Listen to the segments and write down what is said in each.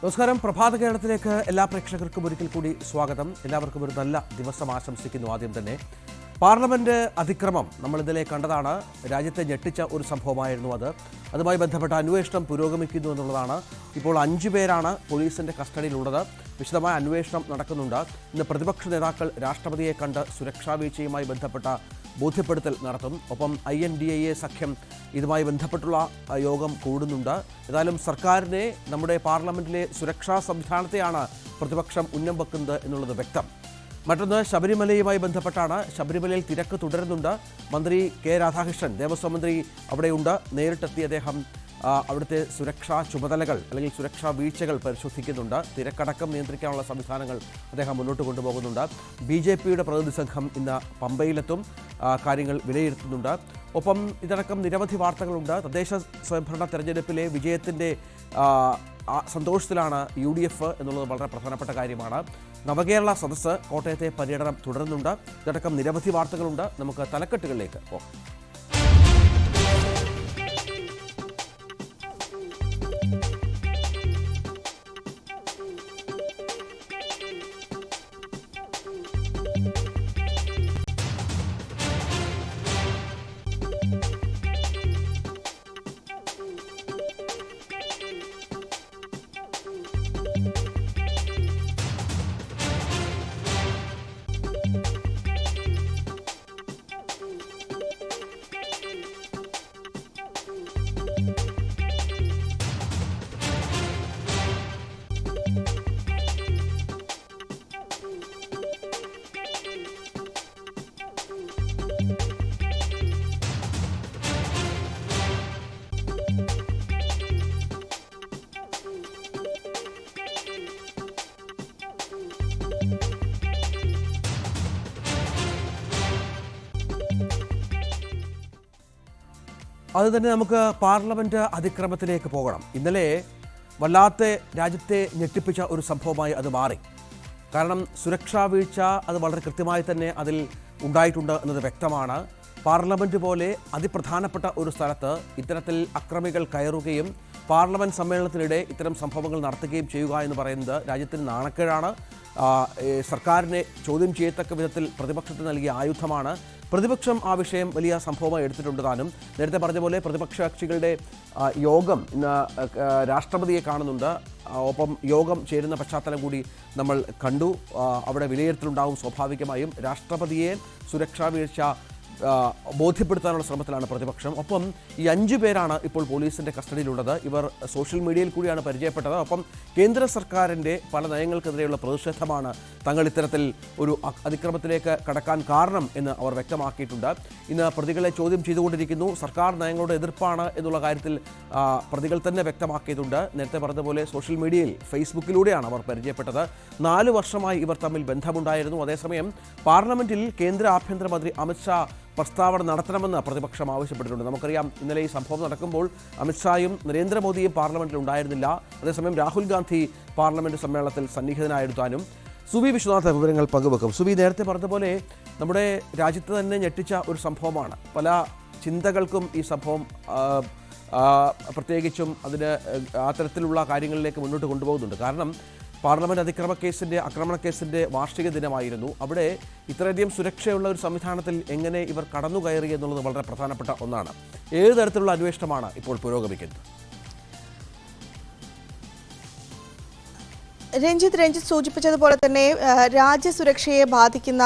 നമസ്കാരം. പ്രഭാത കേരളത്തിലേക്ക് എല്ലാ പ്രേക്ഷകർക്കും ഒരിക്കൽ കൂടി സ്വാഗതം. എല്ലാവർക്കും ഒരു നല്ല ദിവസം ആശംസിക്കുന്നു. ആദ്യം തന്നെ പാർലമെന്റ് അതിക്രമം നമ്മൾ ഇതിലെ കണ്ടതാണ്. രാജ്യത്തെ ഞെട്ടിച്ച ഒരു സംഭവമായിരുന്നു അത്. അതുമായി ബന്ധപ്പെട്ട അന്വേഷണം പുരോഗമിക്കുന്നു എന്നുള്ളതാണ്. ഇപ്പോൾ 5 പേരാണ് പോലീസിന്റെ കസ്റ്റഡിയിലുള്ളത്. വിശദമായ അന്വേഷണം നടക്കുന്നുണ്ട്. ഇന്ന് പ്രതിപക്ഷ നേതാക്കൾ രാഷ്ട്രപതിയെ കണ്ട് സുരക്ഷാ വീഴ്ചയുമായി ബന്ധപ്പെട്ട ബോധ്യപ്പെടുത്തൽ നടത്തും. ഒപ്പം INDIA സഖ്യം ഇതുമായി ബന്ധപ്പെട്ടുള്ള യോഗം കൂടുന്നുണ്ട്. ഏതായാലും സർക്കാരിനെ, നമ്മുടെ പാർലമെന്റിലെ സുരക്ഷാ സംവിധാനത്തെയാണ് പ്രതിപക്ഷം ഉന്നം വെക്കുന്നത് എന്നുള്ളത് വ്യക്തം. മറ്റൊന്ന് ശബരിമലയുമായി ബന്ധപ്പെട്ടാണ്. ശബരിമലയിൽ തിരക്ക് തുടരുന്നുണ്ട്. മന്ത്രി കെ രാധാകൃഷ്ണൻ, ദേവസ്വം മന്ത്രി, അവിടെയുണ്ട്. നേരിട്ടെത്തി അദ്ദേഹം അവിടുത്തെ സുരക്ഷാ ചുമതലകൾ അല്ലെങ്കിൽ സുരക്ഷാ വീഴ്ചകൾ പരിശോധിക്കുന്നുണ്ട്. തിരക്കടക്കം നിയന്ത്രിക്കാനുള്ള സംവിധാനങ്ങൾ അദ്ദേഹം മുന്നോട്ട് കൊണ്ടുപോകുന്നുണ്ട്. BJPയുടെ പ്രതിനിധി സംഘം ഇന്ന് പമ്പയിലെത്തും, കാര്യങ്ങൾ വിലയിരുത്തുന്നുണ്ട്. ഒപ്പം ഇതടക്കം നിരവധി വാർത്തകളുണ്ട്. തദ്ദേശ സ്വയംഭരണ തെരഞ്ഞെടുപ്പിലെ വിജയത്തിൻ്റെ സന്തോഷത്തിലാണ് UDF എന്നുള്ളത് വളരെ പ്രധാനപ്പെട്ട കാര്യമാണ്. നവകേരള സദസ്സ് കോട്ടയത്തെ പര്യടനം തുടരുന്നുണ്ട്. ഇതടക്കം നിരവധി വാർത്തകളുണ്ട്. നമുക്ക് തലക്കെട്ടുകളിലേക്ക് പോകാം. അതുതന്നെ നമുക്ക് പാർലമെന്റ് അതിക്രമത്തിലേക്ക് പോകണം. ഇന്നലെ വല്ലാത്ത രാജ്യത്തെ ഞെട്ടിപ്പിച്ച ഒരു സംഭവമായി അത് മാറി. കാരണം സുരക്ഷാ വീഴ്ച അത് വളരെ കൃത്യമായി തന്നെ അതിൽ ഉണ്ടായിട്ടുണ്ട് എന്നത് വ്യക്തമാണ്. പാർലമെന്റ് പോലെ അതിപ്രധാനപ്പെട്ട ഒരു സ്ഥലത്ത് ഇത്തരത്തിൽ അക്രമികൾ കയറുകയും പാർലമെന്റ് സമ്മേളനത്തിനിടെ ഇത്തരം സംഭവങ്ങൾ നടത്തുകയും ചെയ്യുക എന്ന് പറയുന്നത് രാജ്യത്തിന് നാണക്കേടാണ്. സർക്കാരിനെ ചോദ്യം ചെയ്യത്തക്ക വിധത്തിൽ പ്രതിപക്ഷത്തിന് നൽകിയ ആയുധമാണ്. പ്രതിപക്ഷം ആ വിഷയം വലിയ സംഭവമായി എടുത്തിട്ടുണ്ട്. താനും നേരത്തെ പറഞ്ഞ പോലെ പ്രതിപക്ഷ കക്ഷികളുടെ യോഗം ഇന്ന് രാഷ്ട്രപതിയെ കാണുന്നുണ്ട്. ഒപ്പം യോഗം ചേരുന്ന പശ്ചാത്തലം കൂടി നമ്മൾ കണ്ടു. അവിടെ വിലയിരുത്തലുണ്ടാവും സ്വാഭാവികമായും. രാഷ്ട്രപതിയെ സുരക്ഷാ വീഴ്ച ബോധ്യപ്പെടുത്താനുള്ള ശ്രമത്തിലാണ് പ്രതിപക്ഷം. ഒപ്പം ഈ 5 പേരാണ് ഇപ്പോൾ പോലീസിൻ്റെ കസ്റ്റഡിയിലുള്ളത്. ഇവർ സോഷ്യൽ മീഡിയയിൽ കൂടിയാണ് പരിചയപ്പെട്ടത്. ഒപ്പം കേന്ദ്ര സർക്കാരിൻ്റെ പല നയങ്ങൾക്കെതിരെയുള്ള പ്രതിഷേധമാണ് തങ്ങൾ ഇത്തരത്തിൽ ഒരു അതിക്രമത്തിലേക്ക് കടക്കാൻ കാരണം എന്ന് അവർ വ്യക്തമാക്കിയിട്ടുണ്ട്. ഇന്ന് പ്രതികളെ ചോദ്യം ചെയ്തുകൊണ്ടിരിക്കുന്നു. സർക്കാർ നയങ്ങളോട് എതിർപ്പാണ് എന്നുള്ള കാര്യത്തിൽ പ്രതികൾ തന്നെ വ്യക്തമാക്കിയിട്ടുണ്ട്. നേരത്തെ പറഞ്ഞതുപോലെ സോഷ്യൽ മീഡിയയിൽ ഫേസ്ബുക്കിലൂടെയാണ് അവർ പരിചയപ്പെട്ടത്. 4 വർഷമായി ഇവർ തമ്മിൽ ബന്ധമുണ്ടായിരുന്നു. അതേസമയം പാർലമെന്റിൽ കേന്ദ്ര ആഭ്യന്തരമന്ത്രി അമിത്ഷാ പ്രസ്താവന നടത്തണമെന്ന് പ്രതിപക്ഷം ആവശ്യപ്പെട്ടിട്ടുണ്ട്. നമുക്കറിയാം, ഇന്നലെ ഈ സംഭവം നടക്കുമ്പോൾ അമിത്ഷായും നരേന്ദ്രമോദിയും പാർലമെന്റിൽ ഉണ്ടായിരുന്നില്ല. അതേസമയം രാഹുൽ ഗാന്ധി പാർലമെന്റ് സമ്മേളനത്തിൽ സന്നിഹിതനായിരുന്നാലും. സുബി വിശ്വനാഥ് വിവരങ്ങൾ പങ്കുവെക്കും. സുബി, നേരത്തെ പറഞ്ഞതുപോലെ നമ്മുടെ രാജ്യത്ത് തന്നെ ഞെട്ടിച്ച ഒരു സംഭവമാണ്. പല ചിന്തകൾക്കും ഈ സംഭവം പ്രത്യേകിച്ചും അതിന് അത്തരത്തിലുള്ള കാര്യങ്ങളിലേക്ക് മുന്നോട്ട് കൊണ്ടുപോകുന്നുണ്ട്. കാരണം പാർലമെന്റ് ആക്രമണ കേസിൻ്റെ വാർഷിക ദിനമായിരുന്നു. അവിടെ ഇത്രയധികം സുരക്ഷയുള്ള ഒരു സംവിധാനത്തിൽ എങ്ങനെ ഇവർ കടന്നു കയറി എന്നുള്ളത് വളരെ പ്രധാനപ്പെട്ട ഒന്നാണ്. ഏത് തരത്തിലുള്ള അന്വേഷണമാണ് ഇപ്പോൾ പുരോഗമിക്കുന്നത്? രഞ്ജിത്ത് സൂചിപ്പിച്ചതുപോലെ തന്നെ രാജ്യസുരക്ഷയെ ബാധിക്കുന്ന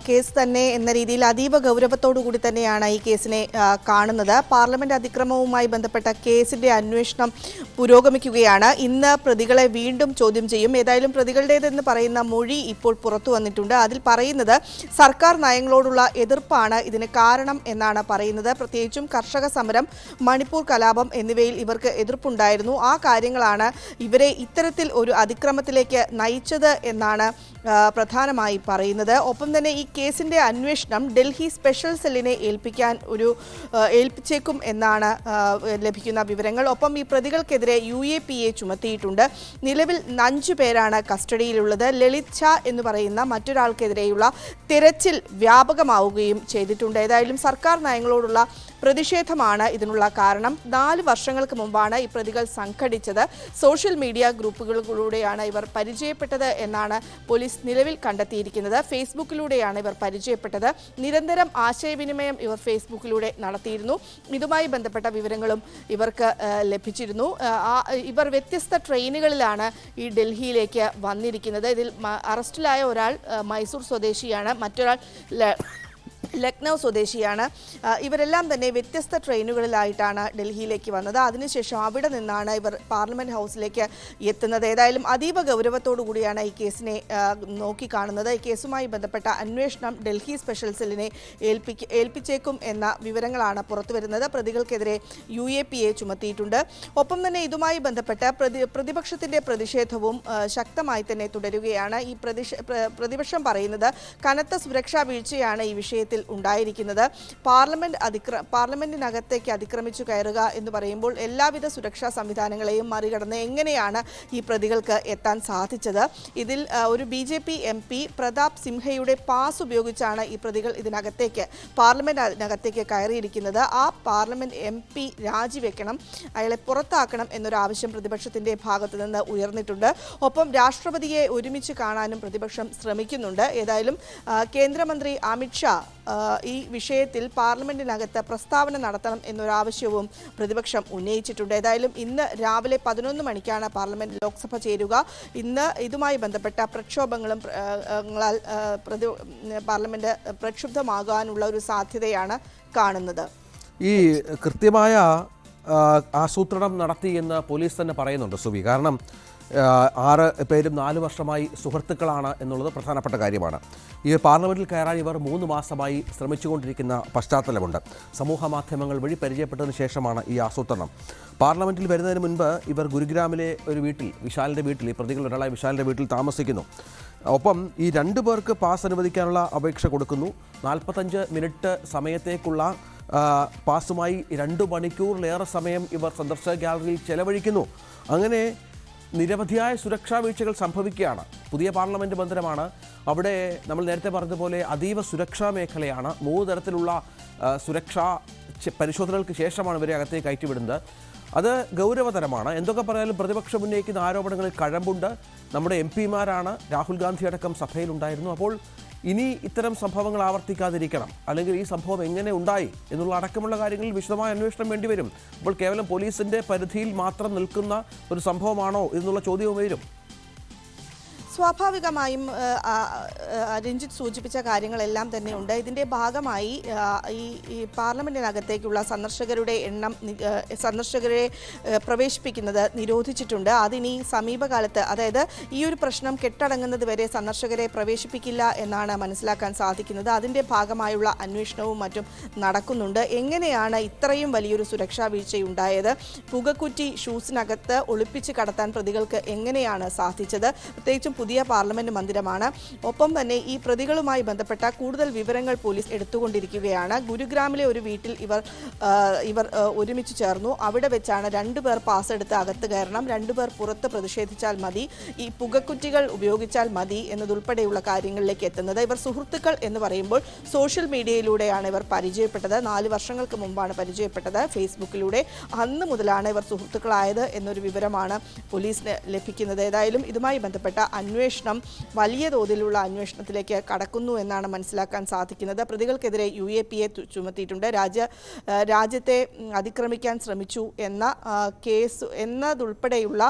കേസ് തന്നെ എന്ന രീതിയിൽ അതീവ ഗൗരവത്തോടു കൂടി തന്നെയാണ് ഈ കേസിനെ കാണുന്നത്. പാർലമെന്റ് അതിക്രമവുമായി ബന്ധപ്പെട്ട കേസിന്റെ അന്വേഷണം പുരോഗമിക്കുകയാണ്. ഇന്ന് പ്രതികളെ വീണ്ടും ചോദ്യം ചെയ്യും. ഏതായാലും പ്രതികളുടേതെന്ന് പറയുന്ന മൊഴി ഇപ്പോൾ പുറത്തു വന്നിട്ടുണ്ട്. അതിൽ പറയുന്നത് സർക്കാർ നയങ്ങളോടുള്ള എതിർപ്പാണ് ഇതിന് കാരണം എന്നാണ് പറയുന്നത്. പ്രത്യേകിച്ചും കർഷക സമരം, മണിപ്പൂർ കലാപം എന്നിവയിൽ ഇവർക്ക് എതിർപ്പുണ്ടായിരുന്നു. ആ കാര്യങ്ങളാണ് ഇവരെ ഇത്തരത്തിൽ ഒരു അതിക്രമ നയിച്ചത് എന്നാണ് പ്രധാനമായി പറയുന്നത്. ഒപ്പം തന്നെ ഈ കേസിന്റെ അന്വേഷണം ഡൽഹി സ്പെഷ്യൽ സെല്ലിനെ ഏൽപ്പിച്ചേക്കും എന്നാണ് ലഭിക്കുന്ന വിവരങ്ങൾ. ഒപ്പം ഈ പ്രതികൾക്കെതിരെ UAPA ചുമത്തിയിട്ടുണ്ട്. നിലവിൽ 5 പേരാണ് കസ്റ്റഡിയിലുള്ളത്. ലളിത് ഷാ എന്ന് പറയുന്ന മറ്റൊരാൾക്കെതിരെയുള്ള തിരച്ചിൽ വ്യാപകമാവുകയും ചെയ്തിട്ടുണ്ട്. ഏതായാലും സർക്കാർ നയങ്ങളോടുള്ള പ്രതിഷേധമാണ് ഇതിനുള്ള കാരണം. 4 വർഷങ്ങൾക്ക് മുമ്പാണ് ഈ പ്രതികൾ സംഘടിച്ചത്. സോഷ്യൽ മീഡിയ ഗ്രൂപ്പുകളിലൂടെയാണ് ഇവർ പരിചയപ്പെട്ടത് എന്നാണ് പോലീസ് നിലവിൽ കണ്ടെത്തിയിരിക്കുന്നത്. ഫേസ്ബുക്കിലൂടെയാണ് ഇവർ പരിചയപ്പെട്ടത്. നിരന്തരം ആശയവിനിമയം ഇവർ ഫേസ്ബുക്കിലൂടെ നടത്തിയിരുന്നു. ഇതുമായി ബന്ധപ്പെട്ട വിവരങ്ങളും ഇവർക്ക് ലഭിച്ചിരുന്നു. ഇവർ വ്യത്യസ്ത ട്രെയിനുകളിലാണ് ഈ ഡൽഹിയിലേക്ക് വന്നിരിക്കുന്നത്. ഇതിൽ അറസ്റ്റിലായ ഒരാൾ മൈസൂർ സ്വദേശിയാണ്, മറ്റൊരാൾ ലക്നൗ സ്വദേശിയാണ്. ഇവരെല്ലാം തന്നെ വ്യത്യസ്ത ട്രെയിനുകളിലായിട്ടാണ് ഡൽഹിയിലേക്ക് വന്നത്. അതിനുശേഷം അവിടെ നിന്നാണ് ഇവർ പാർലമെന്റ് ഹൗസിലേക്ക് എത്തുന്നത്. ഏതായാലും അതീവ ഗൗരവത്തോടു കൂടിയാണ് ഈ കേസിനെ നോക്കിക്കാണുന്നത്. ഈ കേസുമായി ബന്ധപ്പെട്ട അന്വേഷണം ഡൽഹി സ്പെഷ്യൽ സെല്ലിനെ ഏൽപ്പിച്ചേക്കും എന്ന വിവരങ്ങളാണ് പുറത്തുവരുന്നത്. പ്രതികൾക്കെതിരെ UAPA ചുമത്തിയിട്ടുണ്ട്. ഒപ്പം തന്നെ ഇതുമായി ബന്ധപ്പെട്ട് പ്രതിപക്ഷത്തിന്റെ പ്രതിഷേധവും ശക്തമായി തന്നെ തുടരുകയാണ്. ഈ പ്രതിപക്ഷം പറയുന്നത് കനത്ത സുരക്ഷാ വീഴ്ചയാണ് ഈ വിഷയത്തിൽ ഉണ്ടായിരിക്കുന്നത്. പാർലമെന്റിനകത്തേക്ക് അതിക്രമിച്ചു കയറുക എന്ന് പറയുമ്പോൾ എല്ലാവിധ സുരക്ഷാ സംവിധാനങ്ങളെയും മറികടന്ന് എങ്ങനെയാണ് ഈ പ്രതികൾക്ക് എത്താൻ സാധിച്ചത്? ഇതിൽ ഒരു BJP MP പ്രതാപ് സിംഹയുടെ പാസ് ഉപയോഗിച്ചാണ് ഈ പ്രതികൾ പാർലമെന്റിനകത്തേക്ക് കയറിയിരിക്കുന്നത്. ആ പാർലമെന്റ് MP രാജിവെക്കണം, അയാളെ പുറത്താക്കണം എന്നൊരു ആവശ്യം പ്രതിപക്ഷത്തിന്റെ ഭാഗത്തു നിന്ന് ഉയർന്നിട്ടുണ്ട്. ഒപ്പം രാഷ്ട്രപതിയെ ഒരുമിച്ച് കാണാനും പ്രതിപക്ഷം ശ്രമിക്കുന്നുണ്ട്. ഏതായാലും കേന്ദ്രമന്ത്രി അമിത്ഷാ ഈ വിഷയത്തിൽ പാർലമെന്റിനകത്ത് പ്രസ്താവന നടത്തണം എന്നൊരാവശ്യവും പ്രതിപക്ഷം ഉന്നയിച്ചിട്ടുണ്ട്. ഏതായാലും ഇന്ന് രാവിലെ 11 മണിക്കാണ് പാർലമെന്റ് ലോക്സഭ ചേരുക. ഇന്ന് ഇതുമായി ബന്ധപ്പെട്ട പ്രക്ഷോഭങ്ങളും പാർലമെന്റ് പ്രക്ഷുബ്ധമാകാനുള്ള ഒരു സാധ്യതയാണ് കാണുന്നത്. ഈ കൃത്യമായ ആസൂത്രണം നടത്തി എന്ന് പോലീസ് തന്നെ പറയുന്നുണ്ട് സുബി. കാരണം 6 പേരും 4 വർഷമായി സുഹൃത്തുക്കളാണ് എന്നുള്ളത് പ്രധാനപ്പെട്ട കാര്യമാണ്. ഈ പാർലമെൻറ്റിൽ കയറാൻ ഇവർ 3 മാസമായി ശ്രമിച്ചുകൊണ്ടിരിക്കുന്ന പശ്ചാത്തലമുണ്ട്. സമൂഹ മാധ്യമങ്ങൾ വഴി പരിചയപ്പെട്ടതിന് ശേഷമാണ് ഈ ആസൂത്രണം. പാർലമെൻറ്റിൽ വരുന്നതിന് മുൻപ് ഇവർ ഗുരുഗ്രാമിലെ ഒരു വീട്ടിൽ, വിശാലിൻ്റെ വീട്ടിൽ, ഈ പ്രതികൾ ഒരാളായ വിശാലിൻ്റെ വീട്ടിൽ താമസിക്കുന്നു. ഒപ്പം ഈ 2 പേർക്ക് പാസ് അനുവദിക്കാനുള്ള അപേക്ഷ കൊടുക്കുന്നു. 45 മിനിറ്റ് സമയത്തേക്കുള്ള പാസുമായി 2 മണിക്കൂറിലേറെ സമയം ഇവർ സന്ദർശക ഗാലറിയിൽ ചെലവഴിക്കുന്നു. അങ്ങനെ നിരവധിയായ സുരക്ഷാ വീഴ്ചകൾ സംഭവിക്കുകയാണ്. പുതിയ പാർലമെൻറ്റ് മന്ദിരമാണ്. അവിടെ നമ്മൾ നേരത്തെ പറഞ്ഞതുപോലെ അതീവ സുരക്ഷാ മേഖലയാണ്. 3 തരത്തിലുള്ള സുരക്ഷാ പരിശോധനകൾക്ക് ശേഷമാണ് ഇവരെ അകത്തേക്ക് കയറ്റിവിടുന്നത്. അത് ഗൗരവതരമാണ്. എന്തൊക്കെ പറഞ്ഞാലും പ്രതിപക്ഷം ഉന്നയിക്കുന്ന ആരോപണങ്ങളിൽ കഴമ്പുണ്ട്. നമ്മുടെ MP-മാരാണ്, രാഹുൽ ഗാന്ധി അടക്കം സഭയിലുണ്ടായിരുന്നു. അപ്പോൾ ഇനി ഇത്തരം സംഭവങ്ങൾ ആവർത്തിക്കാതിരിക്കണം, അല്ലെങ്കിൽ ഈ സംഭവം എങ്ങനെ ഉണ്ടായി എന്നുള്ള അടക്കമുള്ള കാര്യങ്ങളിൽ വിശദമായ അന്വേഷണം വേണ്ടിവരും. അപ്പോൾ കേവലം പോലീസിൻ്റെ പരിധിയിൽ മാത്രം നിൽക്കുന്ന ഒരു സംഭവമാണോ എന്നുള്ള ചോദ്യവും വരും. സ്വാഭാവികമായും രഞ്ജിത്ത് സൂചിപ്പിച്ച കാര്യങ്ങളെല്ലാം തന്നെയുണ്ട്. ഇതിൻ്റെ ഭാഗമായി ഈ പാർലമെൻറ്റിനകത്തേക്കുള്ള സന്ദർശകരെ പ്രവേശിപ്പിക്കുന്നത് നിരോധിച്ചിട്ടുണ്ട്. അതിനി സമീപകാലത്ത്, അതായത് ഈ ഒരു പ്രശ്നം കെട്ടടങ്ങുന്നത് വരെ സന്ദർശകരെ പ്രവേശിപ്പിക്കില്ല എന്നാണ് മനസ്സിലാക്കാൻ സാധിക്കുന്നത്. അതിൻ്റെ ഭാഗമായുള്ള അന്വേഷണവും മറ്റും നടക്കുന്നുണ്ട്. എങ്ങനെയാണ് ഇത്രയും വലിയൊരു സുരക്ഷാ വീഴ്ചയുണ്ടായത്? പുകക്കുറ്റി ഷൂസിനകത്ത് ഒളിപ്പിച്ച് കടത്താൻ പ്രതികൾക്ക് എങ്ങനെയാണ് സാധിച്ചത്? പ്രത്യേകിച്ചും പുതിയ പാർലമെന്റ് മന്ദിരമാണ്. ഒപ്പം തന്നെ ഈ പ്രതികളുമായി ബന്ധപ്പെട്ട കൂടുതൽ വിവരങ്ങൾ പോലീസ് എടുത്തുകൊണ്ടിരിക്കുകയാണ്. ഗുരുഗ്രാമിലെ ഒരു വീട്ടിൽ ഇവർ ഒരുമിച്ച് ചേർന്നു. അവിടെ വെച്ചാണ് 2 പേർ പാസ് എടുത്ത് അകത്ത് കയറണം, 2 പേർ പുറത്ത് പ്രതിഷേധിച്ചാൽ മതി, ഈ പുകക്കുറ്റികൾ ഉപയോഗിച്ചാൽ മതി എന്നതുൾപ്പെടെയുള്ള കാര്യങ്ങളിലേക്ക് എത്തുന്നത്. ഇവർ സുഹൃത്തുക്കൾ എന്ന് പറയുമ്പോൾ സോഷ്യൽ മീഡിയയിലൂടെയാണ് ഇവർ പരിചയപ്പെട്ടത്. 4 വർഷങ്ങൾക്ക് മുമ്പാണ് പരിചയപ്പെട്ടത്, ഫേസ്ബുക്കിലൂടെ. അന്ന് മുതലാണ് ഇവർ സുഹൃത്തുക്കളായത് എന്നൊരു വിവരമാണ് പോലീസിന് ലഭിക്കുന്നത്. ഏതായാലും ഇതുമായി ബന്ധപ്പെട്ട അന്വേഷണം വലിയ തോതിലുള്ള അന്വേഷണത്തിലേക്ക് കടക്കുന്നു എന്നാണ് മനസ്സിലാക്കാൻ സാധിക്കുന്നത്. പ്രതികൾക്കെതിരെ UAPA ചുമത്തിയിട്ടുണ്ട്. രാജ്യത്തെ അതിക്രമിക്കാൻ ശ്രമിച്ചു എന്ന കേസ് എന്നതുൾപ്പെടെയുള്ള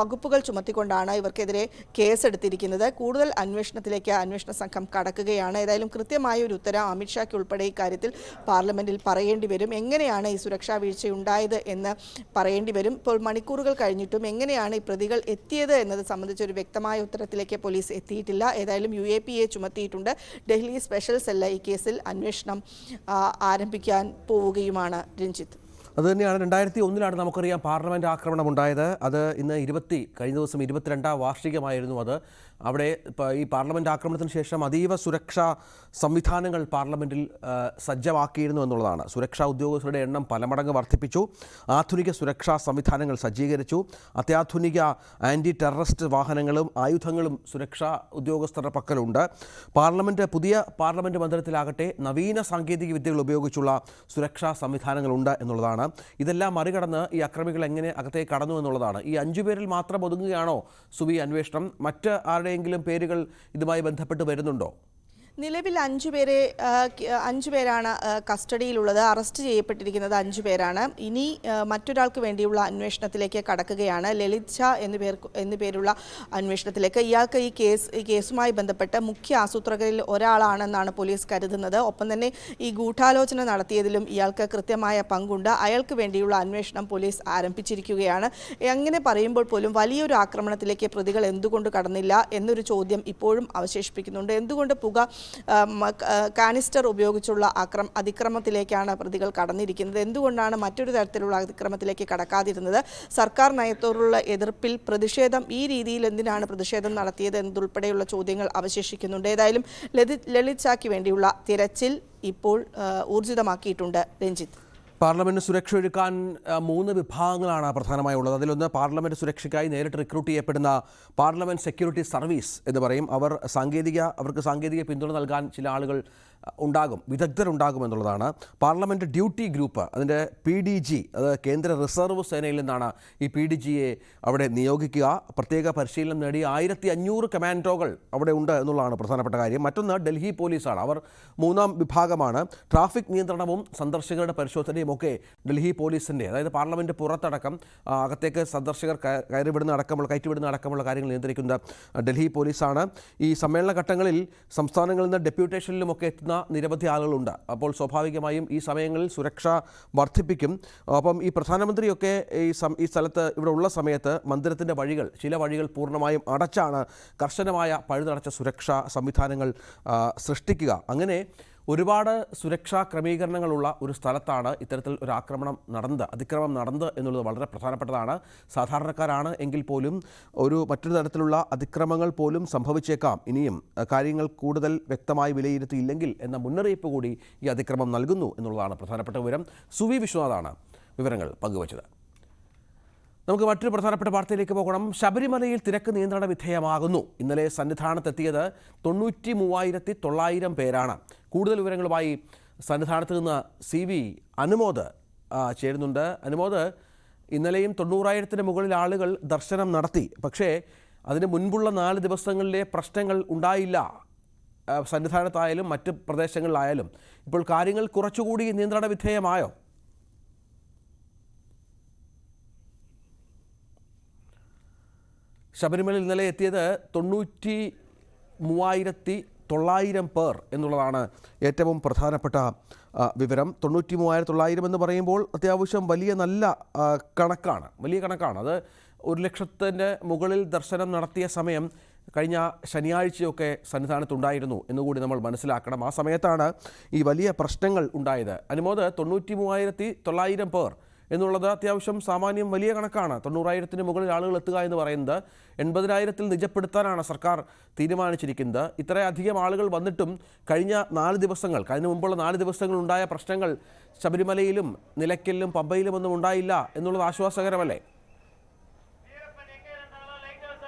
വകുപ്പുകൾ ചുമത്തിക്കൊണ്ടാണ് ഇവർക്കെതിരെ കേസെടുത്തിരിക്കുന്നത്. കൂടുതൽ അന്വേഷണത്തിലേക്ക് അന്വേഷണ സംഘം കടക്കുകയാണ്. ഏതായാലും കൃത്യമായ ഒരു ഉത്തരം അമിത്ഷായ്ക്ക് ഉൾപ്പെടെ ഇക്കാര്യത്തിൽ പാർലമെന്റിൽ പറയേണ്ടി വരും. എങ്ങനെയാണ് ഈ സുരക്ഷാ വീഴ്ചയുണ്ടായത് എന്ന് പറയേണ്ടി വരും. ഇപ്പോൾ മണിക്കൂറുകൾ കഴിഞ്ഞിട്ടും എങ്ങനെയാണ് ഈ പ്രതികൾ എത്തിയത് എന്നത് സംബന്ധിച്ച് ഒരു വ്യക്തമായ ഉത്തരത്തിലേക്ക് പോലീസ് എത്തിയിട്ടില്ല. ഏതായാലും UAPA ചുമത്തിയിട്ടുണ്ട്. ഡൽഹി സ്പെഷ്യൽ സെല്ല് ഈ കേസിൽ അന്വേഷണം ആരംഭിക്കാൻ പോവുകയുമാണ്. രഞ്ജിത്ത്. അതുതന്നെയാണ് 2001 നമുക്കറിയാം പാർലമെൻറ്റ് ആക്രമണം ഉണ്ടായത്. അത് ഇന്ന് കഴിഞ്ഞ ദിവസം 22ാം വാർഷികമായിരുന്നു. അത് അവിടെ ഈ പാർലമെൻറ്റ് ആക്രമണത്തിന് ശേഷം അതീവ സുരക്ഷാ സംവിധാനങ്ങൾ പാർലമെൻറ്റിൽ സജ്ജമാക്കിയിരുന്നു എന്നുള്ളതാണ്. സുരക്ഷാ ഉദ്യോഗസ്ഥരുടെ എണ്ണം പലമടങ്ങ് വർദ്ധിപ്പിച്ചു. ആധുനിക സുരക്ഷാ സംവിധാനങ്ങൾ സജ്ജീകരിച്ചു. അത്യാധുനിക ആൻറ്റി ടെററിസ്റ്റ് വാഹനങ്ങളും ആയുധങ്ങളും സുരക്ഷാ ഉദ്യോഗസ്ഥരുടെ പക്കലുണ്ട്. പുതിയ പാർലമെൻറ്റ് മന്ദിരത്തിലാകട്ടെ നവീന സാങ്കേതിക വിദ്യകൾ ഉപയോഗിച്ചുള്ള സുരക്ഷാ സംവിധാനങ്ങളുണ്ട് എന്നുള്ളതാണ്. ഇതെല്ലാം മറികടന്ന് ഈ അക്രമികൾ എങ്ങനെ അകത്തേക്ക് കടന്നു എന്നുള്ളതാണ്. ഈ 5 പേരിൽ മാത്രം ഒതുങ്ങുകയാണോ സുബി അന്വേഷണം? മറ്റ് ആരുടെയെങ്കിലും പേരുകൾ ഇതുമായി ബന്ധപ്പെട്ട് വരുന്നുണ്ടോ? നിലവിൽ 5 പേരാണ് കസ്റ്റഡിയിലുള്ളത്. അറസ്റ്റ് ചെയ്യപ്പെട്ടിരിക്കുന്നത് 5 പേരാണ്. ഇനി മറ്റൊരാൾക്ക് വേണ്ടിയുള്ള അന്വേഷണത്തിലേക്ക് കടക്കുകയാണ്. ലളിത് ഷാ എന്നു പേരുള്ള അന്വേഷണത്തിലേക്ക്. ഇയാൾക്ക് ഈ കേസുമായി ബന്ധപ്പെട്ട് മുഖ്യ ആസൂത്രകരിൽ ഒരാളാണെന്നാണ് പോലീസ് കരുതുന്നത്. ഒപ്പം തന്നെ ഈ ഗൂഢാലോചന നടത്തിയതിലും ഇയാൾക്ക് കൃത്യമായ പങ്കുണ്ട്. അയാൾക്ക് വേണ്ടിയുള്ള അന്വേഷണം പോലീസ് ആരംഭിച്ചിരിക്കുകയാണ്. അങ്ങനെ പറയുമ്പോൾ പോലും വലിയൊരു ആക്രമണത്തിലേക്ക് പ്രതികൾ എന്തുകൊണ്ട് കടന്നില്ല എന്നൊരു ചോദ്യം ഇപ്പോഴും അവശേഷിപ്പിക്കുന്നുണ്ട്. എന്തുകൊണ്ട് കാനിസ്റ്റർ ഉപയോഗിച്ചുള്ള അതിക്രമത്തിലേക്കാണ് പ്രതികൾ കടന്നിരിക്കുന്നത്? എന്തുകൊണ്ടാണ് മറ്റൊരു തരത്തിലുള്ള അതിക്രമത്തിലേക്ക് കടക്കാതിരുന്നത്? സർക്കാർ നയത്തോടുള്ള എതിർപ്പിൽ പ്രതിഷേധം ഈ രീതിയിൽ എന്തിനാണ് പ്രതിഷേധം നടത്തിയത് എന്നതുൾപ്പെടെയുള്ള ചോദ്യങ്ങൾ അവശേഷിക്കുന്നുണ്ട്. ഏതായാലും ലളിത് ഷായ്ക്ക് വേണ്ടിയുള്ള തിരച്ചിൽ ഇപ്പോൾ ഊർജിതമാക്കിയിട്ടുണ്ട്. രഞ്ജിത്ത്, പാർലമെന്റ് സുരക്ഷയൊരുക്കാൻ 3 വിഭാഗങ്ങളാണ് പ്രധാനമായി ഉള്ളത്. അതിലൊന്ന് പാർലമെന്റ് സുരക്ഷയ്ക്കായി നേരിട്ട് റിക്രൂട്ട് ചെയ്യപ്പെടുന്ന പാർലമെന്റ് സെക്യൂരിറ്റി സർവീസ് എന്ന് പറയും. അവർക്ക് സാങ്കേതിക പിന്തുണ നൽകാൻ ചില ആളുകൾ ഉണ്ടാകും, വിദഗ്ധരുണ്ടാകുമെന്നുള്ളതാണ്. പാർലമെന്റ് ഡ്യൂട്ടി ഗ്രൂപ്പ്, അതിൻ്റെ PDG, അത് കേന്ദ്ര റിസർവ് സേനയിൽ നിന്നാണ് ഈ PDGയെ അവിടെ നിയോഗിക്കുക. പ്രത്യേക പരിശീലനം നേടി 1500 കമാൻഡോകൾ അവിടെ ഉണ്ട് എന്നുള്ളതാണ് പ്രധാനപ്പെട്ട കാര്യം. മറ്റൊന്ന് ഡൽഹി പോലീസാണ്. അവർ 3ാം വിഭാഗമാണ്. ട്രാഫിക് നിയന്ത്രണവും സന്ദർശകരുടെ പരിശോധനയും ഒക്കെ ഡൽഹി പോലീസിൻ്റെ, അതായത് പാർലമെന്റ് പുറത്തടക്കം അകത്തേക്ക് സന്ദർശകർ കയറ്റിവിടുന്ന അടക്കമുള്ള കാര്യങ്ങൾ നിയന്ത്രിക്കുന്നത് ഡൽഹി പോലീസാണ്. ഈ സമ്മേളന ഘട്ടങ്ങളിൽ സംസ്ഥാനങ്ങളിൽ നിന്ന് ഡെപ്യൂട്ടേഷനിലുമൊക്കെ എത്തുന്ന നിരവധി ആളുകളുണ്ട്. അപ്പോൾ സ്വാഭാവികമായും ഈ സമയങ്ങളിൽ സുരക്ഷ വർദ്ധിപ്പിക്കും. അപ്പം ഈ പ്രധാനമന്ത്രിയൊക്കെ ഈ സ്ഥലത്ത് ഇവിടെ ഉള്ള സമയത്ത് മന്ദിരത്തിൻ്റെ ചില വഴികൾ പൂർണ്ണമായും അടച്ചാണ് കർശനമായ പഴുതടച്ച സുരക്ഷാ സംവിധാനങ്ങൾ സൃഷ്ടിക്കുക. അങ്ങനെ ഒരുപാട് സുരക്ഷാ ക്രമീകരണങ്ങളുള്ള ഒരു സ്ഥലത്താണ് ഇത്തരത്തിൽ ഒരു അതിക്രമം നടന്നത് എന്നുള്ളത് വളരെ പ്രധാനപ്പെട്ടതാണ്. സാധാരണക്കാരാണ് എങ്കിൽ പോലും മറ്റൊരു തരത്തിലുള്ള അതിക്രമങ്ങൾ പോലും സംഭവിച്ചേക്കാം. ഇനിയും കാര്യങ്ങൾ കൂടുതൽ വ്യക്തമായി വിലയിരുത്തിയില്ലെങ്കിൽ എന്ന മുന്നറിയിപ്പ് കൂടി ഈ അതിക്രമം നൽകുന്നു എന്നുള്ളതാണ് പ്രധാനപ്പെട്ട വിവരം. സുവി വിശ്വനാഥാണ് വിവരങ്ങൾ പങ്കുവച്ചത്. നമുക്ക് മറ്റൊരു പ്രധാനപ്പെട്ട വാർത്തയിലേക്ക് പോകണം. ശബരിമലയിൽ തിരക്ക് നിയന്ത്രണ വിധേയമാകുന്നു. ഇന്നലെ സന്നിധാനത്തെത്തിയത് 93,900 പേരാണ്. കൂടുതൽ വിവരങ്ങളുമായി സന്നിധാനത്ത് നിന്ന് CV അനുമോദ് ചേരുന്നുണ്ട്. അനുമോദ്, ഇന്നലെയും 90,000-ന് മുകളിൽ ആളുകൾ ദർശനം നടത്തി. പക്ഷേ അതിന് മുൻപുള്ള 4 ദിവസങ്ങളിലെ പ്രശ്നങ്ങൾ ഉണ്ടായില്ല. സന്നിധാനത്തായാലും മറ്റ് പ്രദേശങ്ങളിലായാലും ഇപ്പോൾ കാര്യങ്ങൾ കുറച്ചുകൂടി നിയന്ത്രണ വിധേയമായോ? ശബരിമലയിൽ ഇന്നലെ എത്തിയത് 93,900 പേർ എന്നുള്ളതാണ് ഏറ്റവും പ്രധാനപ്പെട്ട വിവരം. 93,900 എന്ന് പറയുമ്പോൾ അത്യാവശ്യം നല്ല കണക്കാണ്. അത് 1,00,000-ന് മുകളിൽ ദർശനം നടത്തിയ സമയം കഴിഞ്ഞ ശനിയാഴ്ചയൊക്കെ സന്നിധാനത്തുണ്ടായിരുന്നു എന്നുകൂടി നമ്മൾ മനസ്സിലാക്കണം. ആ സമയത്താണ് ഈ വലിയ പ്രശ്നങ്ങൾ ഉണ്ടായത്. അനുമോദ്, 93,900 പേർ എന്നുള്ളത് അത്യാവശ്യം സാമാന്യം വലിയ കണക്കാണ്. 90,000-ന് മുകളിൽ ആളുകൾ എത്തുക എന്ന് പറയുന്നത് 80,000-ൽ നിജപ്പെടുത്താനാണ് സർക്കാർ തീരുമാനിച്ചിരിക്കുന്നത്. ഇത്രയധികം ആളുകൾ വന്നിട്ടും കഴിഞ്ഞ മുമ്പുള്ള 4 ദിവസങ്ങൾ ഉണ്ടായ പ്രശ്നങ്ങൾ ശബരിമലയിലും നിലയ്ക്കലിലും പമ്പയിലും ഒന്നും ഉണ്ടായില്ല എന്നുള്ളത് ആശ്വാസകരമല്ലേ?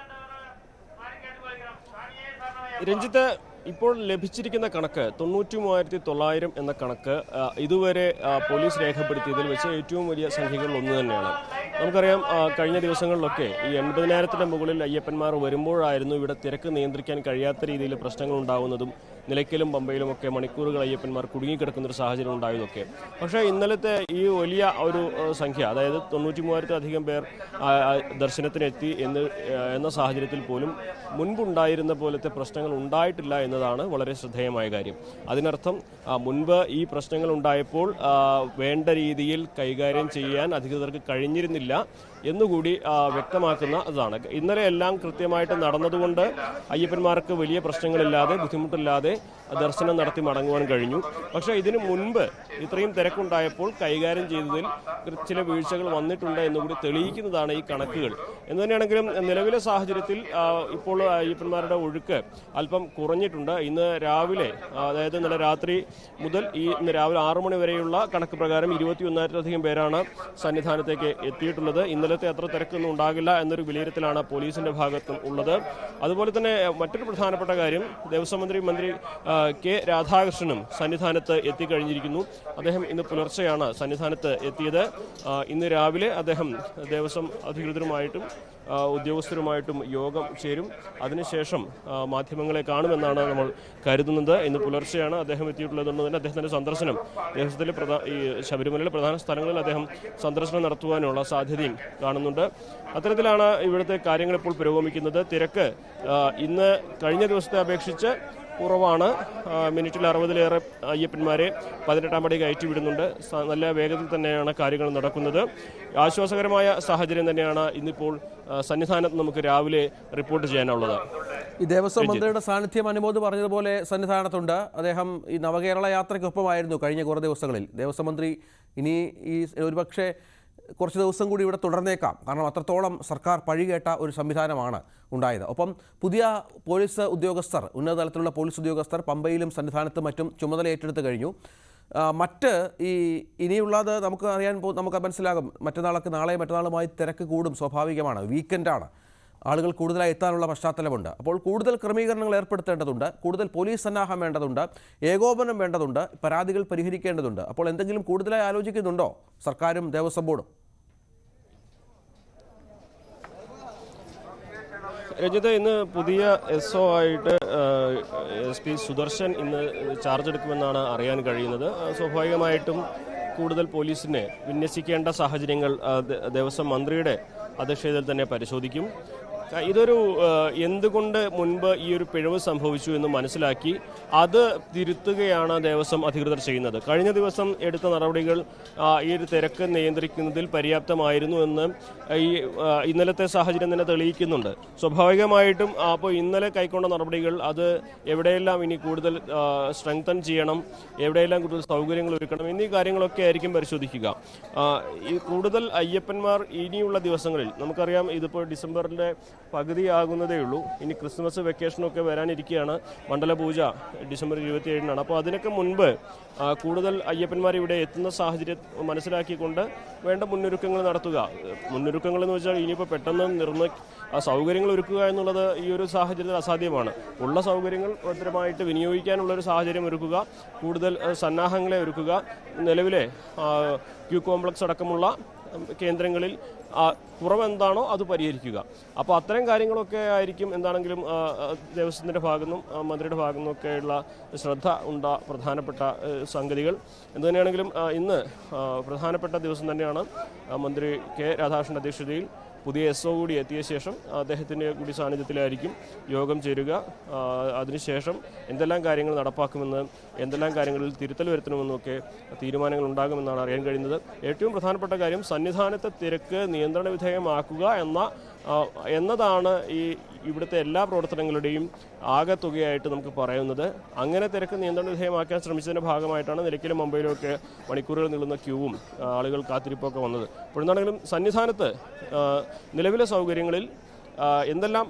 രഞ്ജിത്ത്, ഇപ്പോൾ ലഭിച്ചിരിക്കുന്ന കണക്ക് 93,900 എന്ന കണക്ക് ഇതുവരെ പോലീസ് രേഖപ്പെടുത്തിയതിൽ വെച്ച് ഏറ്റവും വലിയ സംഖ്യകളിൽ ഒന്ന് തന്നെയാണ്. നമുക്കറിയാം, കഴിഞ്ഞ ദിവസങ്ങളിലൊക്കെ ഈ 80,000-ന് മുകളിൽ അയ്യപ്പന്മാർ വരുമ്പോഴായിരുന്നു ഇവിടെ തിരക്ക് നിയന്ത്രിക്കാൻ കഴിയാത്ത രീതിയിൽ പ്രശ്നങ്ങൾ ഉണ്ടാകുന്നതും നിലയ്ക്കലും പമ്പയിലുമൊക്കെ മണിക്കൂറുകൾ അയ്യപ്പന്മാർ കുടുങ്ങിക്കിടക്കുന്നൊരു സാഹചര്യം ഉണ്ടായതൊക്കെ. പക്ഷേ ഇന്നലത്തെ ഈ വലിയ ഒരു സംഖ്യ, അതായത് 93,000-ലധികം പേർ ദർശനത്തിനെത്തി എന്ന സാഹചര്യത്തിൽ പോലും മുൻപുണ്ടായിരുന്ന പോലത്തെ പ്രശ്നങ്ങൾ ഉണ്ടായിട്ടില്ല എന്നതാണ് വളരെ ശ്രദ്ധേയമായ കാര്യം. അതിനർത്ഥം മുൻപ് ഈ പ്രശ്നങ്ങൾ ഉണ്ടായപ്പോൾ വേണ്ട രീതിയിൽ കൈകാര്യം ചെയ്യാൻ അധികൃതർക്ക് കഴിഞ്ഞിരുന്നില്ല എന്നുകൂടി വ്യക്തമാക്കുന്ന അതാണ്. ഇന്നലെ എല്ലാം കൃത്യമായിട്ട് നടന്നതുകൊണ്ട് അയ്യപ്പന്മാർക്ക് വലിയ പ്രശ്നങ്ങളില്ലാതെ ബുദ്ധിമുട്ടില്ലാതെ ദർശനം നടത്തി മടങ്ങുവാൻ കഴിഞ്ഞു. പക്ഷേ ഇതിനു മുൻപ് ഇത്രയും തിരക്കുണ്ടായപ്പോൾ കൈകാര്യം ചെയ്തതിൽ ചില വീഴ്ചകൾ വന്നിട്ടുണ്ട് എന്നുകൂടി തെളിയിക്കുന്നതാണ് ഈ കണക്കുകൾ. എന്ന് തന്നെയാണെങ്കിലും നിലവിലെ സാഹചര്യത്തിൽ ഇപ്പോൾ അയ്യപ്പന്മാരുടെ ഒഴുക്ക് അല്പം കുറഞ്ഞിട്ടുണ്ട്. ഇന്ന് രാവിലെ, അതായത് ഇന്നലെ രാത്രി മുതൽ ഇന്ന് രാവിലെ 6 മണി വരെയുള്ള കണക്ക് പ്രകാരം 21,000-ലധികം പേരാണ് സന്നിധാനത്തേക്ക് എത്തിയിട്ടുള്ളത്. ഇന്നലത്തെ അത്ര തിരക്കൊന്നും ഉണ്ടാകില്ല എന്നൊരു വിലയിരുത്തലാണ് പോലീസിന്റെ ഭാഗത്തും ഉള്ളത്. അതുപോലെ തന്നെ മറ്റൊരു പ്രധാനപ്പെട്ട കാര്യം, ദേവസ്വം മന്ത്രി കെ രാധാകൃഷ്ണനും സന്നിധാനത്ത് എത്തിക്കഴിഞ്ഞിരിക്കുന്നു. അദ്ദേഹം ഇന്ന് പുലർച്ചെയാണ് സന്നിധാനത്ത് എത്തിയത്. ഇന്ന് രാവിലെ അദ്ദേഹം ദേവസ്വം അധികൃതരുമായിട്ടും ഉദ്യോഗസ്ഥരുമായിട്ടും യോഗം ചേരും. അതിനുശേഷം മാധ്യമങ്ങളെ കാണുമെന്നാണ് നമ്മൾ കരുതുന്നത്. ഇന്ന് പുലർച്ചെയാണ് അദ്ദേഹം എത്തിയിട്ടുള്ളതുകൊണ്ട് തന്നെ അദ്ദേഹത്തിൻ്റെ സന്ദർശനം ദേവസ്വത്തിലെ ഈ ശബരിമലയിലെ പ്രധാന സ്ഥലങ്ങളിൽ അദ്ദേഹം സന്ദർശനം നടത്തുവാനുള്ള സാധ്യതയും കാണുന്നുണ്ട്. അത്തരത്തിലാണ് ഇവിടുത്തെ കാര്യങ്ങൾ ഇപ്പോൾ പുരോഗമിക്കുന്നത്. തിരക്ക് ഇന്ന് കഴിഞ്ഞ ദിവസത്തെ അപേക്ഷിച്ച് കുറവാണ്. മിനിറ്റിൽ 60-ലേറെ അയ്യപ്പന്മാരെ 18-ാം പടി കയറ്റിവിടുന്നുണ്ട്. നല്ല വേഗത്തിൽ തന്നെയാണ് കാര്യങ്ങൾ നടക്കുന്നത്. ആശ്വാസകരമായ സാഹചര്യം തന്നെയാണ് ഇന്നിപ്പോൾ സന്നിധാനത്ത് നമുക്ക് രാവിലെ റിപ്പോർട്ട് ചെയ്യാനുള്ളത്. ഈ ദേവസ്വം മന്ത്രിയുടെ സാന്നിധ്യം അനുമോദ് പറഞ്ഞതുപോലെ സന്നിധാനത്തുണ്ട്. അദ്ദേഹം ഈ നവകേരള യാത്രയ്ക്കൊപ്പമായിരുന്നു കഴിഞ്ഞ കുറേ ദിവസങ്ങളിൽ. ദേവസ്വം മന്ത്രി ഇനി ഈ ഒരുപക്ഷെ കുറച്ച് ദിവസം കൂടി ഇവിടെ തുടർന്നേക്കാം. കാരണം അത്രത്തോളം സർക്കാർ പഴികേട്ട ഒരു സംവിധാനമാണ് ഉണ്ടായത്. ഒപ്പം പുതിയ പോലീസ് ഉദ്യോഗസ്ഥർ, ഉന്നതതലത്തിലുള്ള പോലീസ് ഉദ്യോഗസ്ഥർ പമ്പയിലും സന്നിധാനത്തും മറ്റും ചുമതല ഏറ്റെടുത്ത് കഴിഞ്ഞു. മറ്റ് ഇനിയുള്ളത് നമുക്ക് മനസ്സിലാകും. നാളെയും മറ്റന്നാളുമായി തിരക്ക് കൂടും, സ്വാഭാവികമാണ്. വീക്കെൻഡാണ്, ആളുകൾ കൂടുതലായി എത്താനുള്ള പശ്ചാത്തലമുണ്ട്. അപ്പോൾ കൂടുതൽ ക്രമീകരണങ്ങൾ ഏർപ്പെടുത്തേണ്ടതുണ്ട്, കൂടുതൽ പോലീസ് സന്നാഹം വേണ്ടതുണ്ട്, ഏകോപനം വേണ്ടതുണ്ട്, പരാതികൾ പരിഹരിക്കേണ്ടതുണ്ട്. അപ്പോൾ എന്തെങ്കിലും കൂടുതലായി ആലോചിക്കുന്നുണ്ടോ സർക്കാരും ദേവസ്വം ബോർഡും? രഞ്ജിത്ത്, ഇന്ന് പുതിയ SO ആയിട്ട് SP സുദർശൻ ഇന്ന് ചാർജ് എടുക്കുമെന്നാണ് അറിയാൻ കഴിയുന്നത്. സ്വാഭാവികമായിട്ടും കൂടുതൽ പോലീസിനെ വിന്യസിക്കേണ്ട സാഹചര്യങ്ങൾ ദേവസ്വം മന്ത്രിയുടെ അധ്യക്ഷതയിൽ തന്നെ പരിശോധിക്കും. ഇതൊരു എന്തുകൊണ്ട് മുൻപ് ഈ ഒരു പിഴവ് സംഭവിച്ചു എന്ന് മനസ്സിലാക്കി അത് തിരുത്തുകയാണ് ദേവസ്വം അധികൃതർ ചെയ്യുന്നത്. കഴിഞ്ഞ ദിവസം എടുത്ത നടപടികൾ ഈ ഒരു തിരക്ക് നിയന്ത്രിക്കുന്നതിൽ പര്യാപ്തമായിരുന്നു എന്ന് ഇന്നലത്തെ സാഹചര്യം തന്നെ തെളിയിക്കുന്നുണ്ട്. സ്വാഭാവികമായിട്ടും അപ്പോൾ ഇന്നലെ കൈക്കൊണ്ട നടപടികൾ അത് എവിടെയെല്ലാം ഇനി കൂടുതൽ സ്ട്രെങ്തൻ ചെയ്യണം, എവിടെയെല്ലാം കൂടുതൽ സൗകര്യങ്ങൾ ഒരുക്കണം എന്നീ കാര്യങ്ങളൊക്കെ ആയിരിക്കും പരിശോധിക്കുക. ഈ കൂടുതൽ അയ്യപ്പന്മാർ ഇനിയുള്ള ദിവസങ്ങളിൽ, നമുക്കറിയാം ഇതിപ്പോൾ ഡിസംബറിൻ്റെ പകുതിയാകുന്നതേ ഉള്ളൂ. ഇനി ക്രിസ്മസ് വെക്കേഷനൊക്കെ വരാനിരിക്കുകയാണ്. മണ്ഡലപൂജ ഡിസംബർ 27-നാണ്. അപ്പോൾ അതിനൊക്കെ മുൻപ് കൂടുതൽ അയ്യപ്പന്മാർ ഇവിടെ എത്തുന്ന സാഹചര്യം മനസ്സിലാക്കിക്കൊണ്ട് വേണ്ട മുന്നൊരുക്കങ്ങൾ നടത്തുക. മുന്നൊരുക്കങ്ങൾ എന്ന് വെച്ചാൽ ഇനിയിപ്പോൾ പെട്ടെന്ന് സൗകര്യങ്ങൾ ഒരുക്കുക എന്നുള്ളത് ഈ ഒരു സാഹചര്യത്തിൽ അസാധ്യമാണ്. ഉള്ള സൗകര്യങ്ങൾ ഭദ്രമായിട്ട് വിനിയോഗിക്കാനുള്ളൊരു സാഹചര്യം ഒരുക്കുക, കൂടുതൽ സന്നാഹങ്ങളെ ഒരുക്കുക, നിലവിലെ ക്യൂ കോംപ്ലക്സ് അടക്കമുള്ള കേന്ദ്രങ്ങളിൽ കുറവെന്താണോ അത് പരിഹരിക്കുക. അപ്പോൾ അത്തരം കാര്യങ്ങളൊക്കെ ആയിരിക്കും എന്താണെങ്കിലും ദേവസ്വത്തിൻ്റെ ഭാഗത്തുനിന്നും മന്ത്രിയുടെ ഭാഗത്തുനിന്നൊക്കെയുള്ള ശ്രദ്ധ പ്രധാനപ്പെട്ട സംഗതികൾ. എന്തുതന്നെയാണെങ്കിലും ഇന്ന് പ്രധാനപ്പെട്ട ദിവസം തന്നെയാണ്. മന്ത്രി കെ രാധാകൃഷ്ണൻ്റെ അധ്യക്ഷതയിൽ പുതിയ SO കൂടി എത്തിയ ശേഷം അദ്ദേഹത്തിൻ്റെ കൂടി സാന്നിധ്യത്തിലായിരിക്കും യോഗം ചേരുക. അതിനുശേഷം എന്തെല്ലാം കാര്യങ്ങൾ നടപ്പാക്കുമെന്ന്, എന്തെല്ലാം കാര്യങ്ങളിൽ തിരുത്തൽ വരുത്തണമെന്നൊക്കെ തീരുമാനങ്ങൾ ഉണ്ടാകുമെന്നാണ് അറിയാൻ കഴിയുന്നത്. ഏറ്റവും പ്രധാനപ്പെട്ട കാര്യം സന്നിധാനത്തെ തിരക്ക് നിയന്ത്രണ വിധേയമാക്കുക എന്നതാണ് ഇവിടുത്തെ എല്ലാ പ്രവർത്തനങ്ങളുടെയും ആകെത്തുകയായിട്ട് നമുക്ക് പറയുന്നത്. അങ്ങനെ തിരക്ക് നിയന്ത്രണ വിധേയമാക്കാൻ ശ്രമിച്ചതിൻ്റെ ഭാഗമായിട്ടാണ് നിലയ്ക്കലും മുംബൈയിലും ഒക്കെ മണിക്കൂറുകൾ നീളുന്ന ക്യൂവും ആളുകൾ കാത്തിരിപ്പൊക്കെ വന്നത്. അപ്പോഴെന്താണെങ്കിലും സന്നിധാനത്ത് നിലവിലെ സൗകര്യങ്ങളിൽ എന്തെല്ലാം